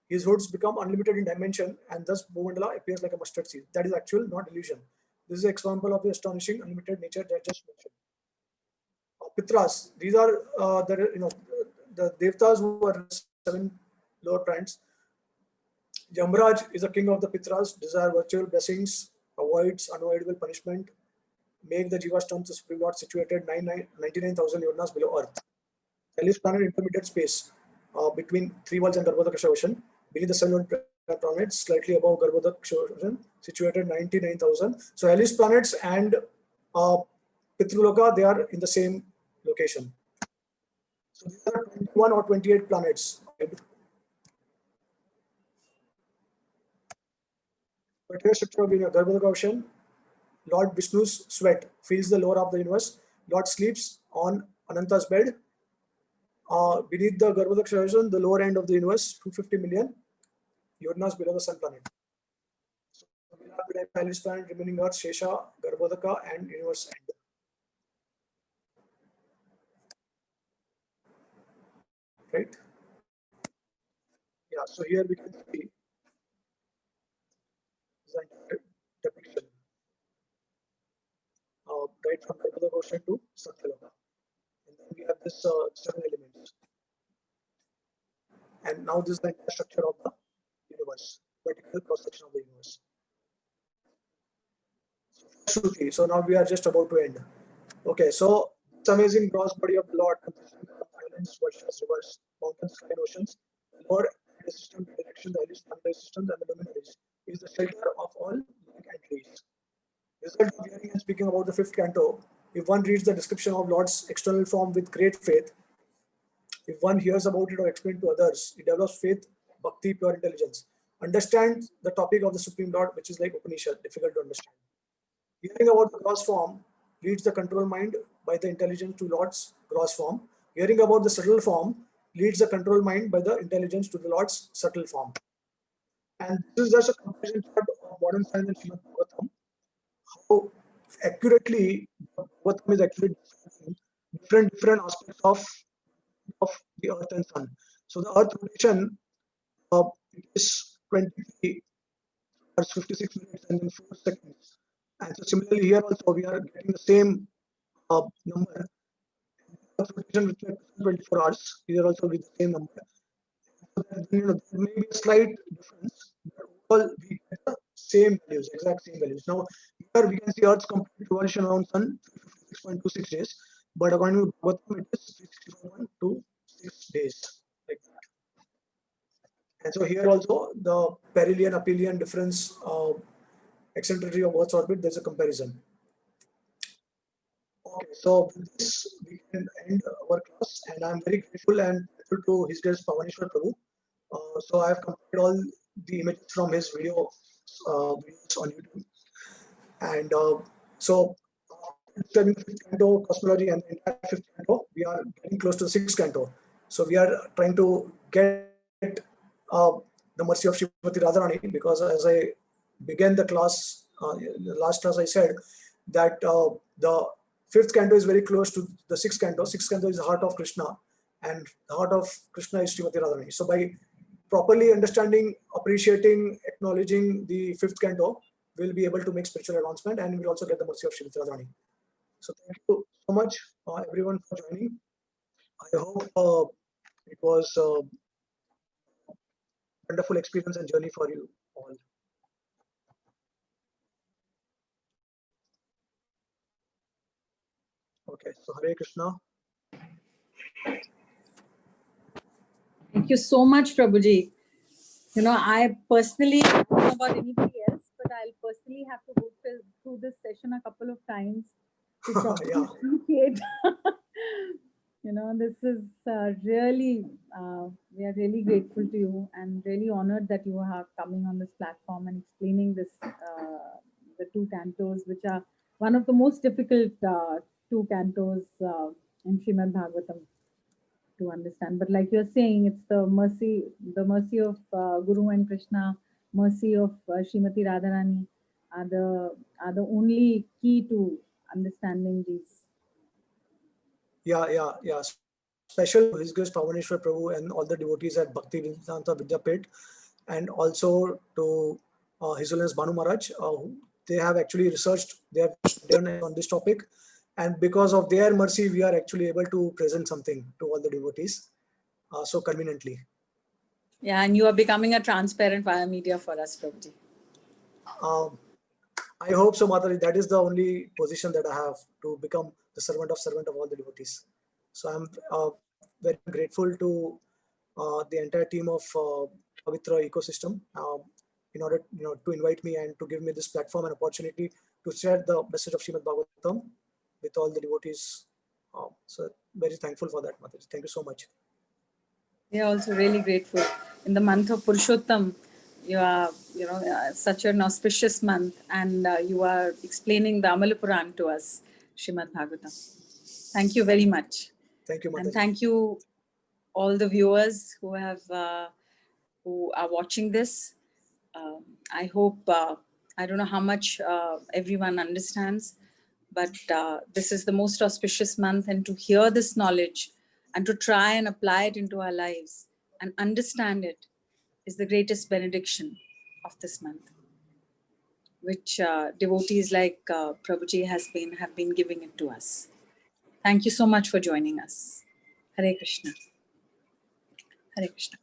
his hoods become unlimited in dimension, and thus Bhumandala appears like a mustard seed. That is actual, not illusion. This is an example of the astonishing unlimited nature that I just mentioned. Pitras, these are the Devtas who are 7 lower planets. Yamraj is the king of the Pitras, desire virtual blessings, avoids unavoidable punishment, make the Jivas terms the Supreme Lord situated 99,000 Yurnas below Earth. Hellish planet intermediate space between 3 worlds and Garbhodaksha ocean, beneath the 7 planets, slightly above Garbhodaksha ocean, situated 99,000. So Hellish planets and Pitruloka, they are in the same location. So these are 21 or 28 planets. Material structure of the Garbhodaksha ocean. Lord Vishnu's sweat fills the lower of the universe. Lord sleeps on Ananta's bed. Beneath the Garbhodaksha ocean, the lower end of the universe, 250 million Yurnas below the sun planet. So we'll have the Hellish planet, remaining Earth, Shesha, Garbhodaka, and universe end. Right? Yeah, so here we can see the depiction right from Garbhodaka ocean to Satyaloka. And then we have this 7 elements. And now this is the structure of the universe, vertical cross section of the universe. Shruti. So now we are just about to end. Okay, so it's amazing gross body of the Lord consisting of islands, versus rivers, mountains, sky, and oceans, the Lord and the system, the direction, the hellish planetary systems, and the luminaries is the shelter of all living entities. Result of hearing and speaking about the fifth canto, if one reads the description of Lord's external form with great faith, if one hears about it or explains to others, it develops faith, bhakti, pure intelligence. Understand the topic of the Supreme Lord, which is like Upanishad, difficult to understand. Hearing about the gross form leads the control mind by the intelligence to Lord's gross form. Hearing about the subtle form leads the control mind by the intelligence to the Lord's subtle form. And this is just a comparison chart of modern science and Srimad Bhagavatam. How accurately Bhagavatam is actually describing different aspects of the Earth and Sun. So the Earth rotation it is 23 hours 56 minutes and then 4 seconds. And so similarly here also we are getting the same number. Earth rotation with 24 hours. Here also with the same number. So there may be a slight difference, but overall we get the same values, exact same values. Now here we can see Earth's complete revolution around Sun 56.26 days, but according to Bhagavatam it is 361.26 days. Like that. And so here also the perihelion aphelion difference eccentricity of Earth's orbit, there's a comparison. Okay, so with this we can end our class, and I'm very grateful and grateful to His Grace Pavaneshwar Prabhu. So I have compared all the images from his videos on YouTube, and so studying fifth canto cosmology and the entire fifth canto, we are getting close to the sixth canto. So we are trying to get the mercy of Srimati Radharani, because as I began the class, the last class I said that the fifth canto is very close to the sixth canto. Sixth canto is the heart of Krishna, and the heart of Krishna is Srimati Radharani. So by properly understanding, appreciating, acknowledging the fifth canto, we'll be able to make spiritual advancement, and we'll also get the mercy of Srimati Radharani. So thank you so much, everyone, for joining. I hope it was a wonderful experience and journey for you all. Okay, so Hare Krishna. Thank you so much, Prabhuji. You know, I personally don't know about anybody else, but I'll personally have to go through this session a couple of times to properly appreciate. You know, this is really, we are really grateful to you and really honored that you are coming on this platform and explaining this, the two cantos, which are one of the most difficult two cantos in Srimad Bhagavatam to understand. But like you're saying, it's the mercy of Guru and Krishna, mercy of Srimati Radharani are the only key to understanding these. Yeah. Special His Grace Pavaneshwar Prabhu and all the devotees at Bhakti Vedanta Vidyapit, and also to His Holiness Bhanu Maharaj. They have actually researched, they have done on this topic, and because of their mercy, we are actually able to present something to all the devotees so conveniently. Yeah, and you are becoming a transparent via media for us, Prabhuji. I hope so, Mataji. That is the only position that I have, to become the servant of all the devotees. So I'm very grateful to the entire team of Pavitra ecosystem in order to invite me and to give me this platform and opportunity to share the message of Srimad Bhagavatam with all the devotees. So very thankful for that, Mataji. Thank you so much. We are also really grateful. In the month of Purushottam, you are, such an auspicious month, and you are explaining the Amalapuran to us, Srimad Bhagavatam. Thank you very much. Thank you, Mataji. And thank you all the viewers who have who are watching this. I hope I don't know how much everyone understands, but this is the most auspicious month, and to hear this knowledge and to try and apply it into our lives and understand it is the greatest benediction of this month, which devotees like Prabhuji have been giving it to us. Thank you so much for joining us. Hare Krishna. Hare Krishna.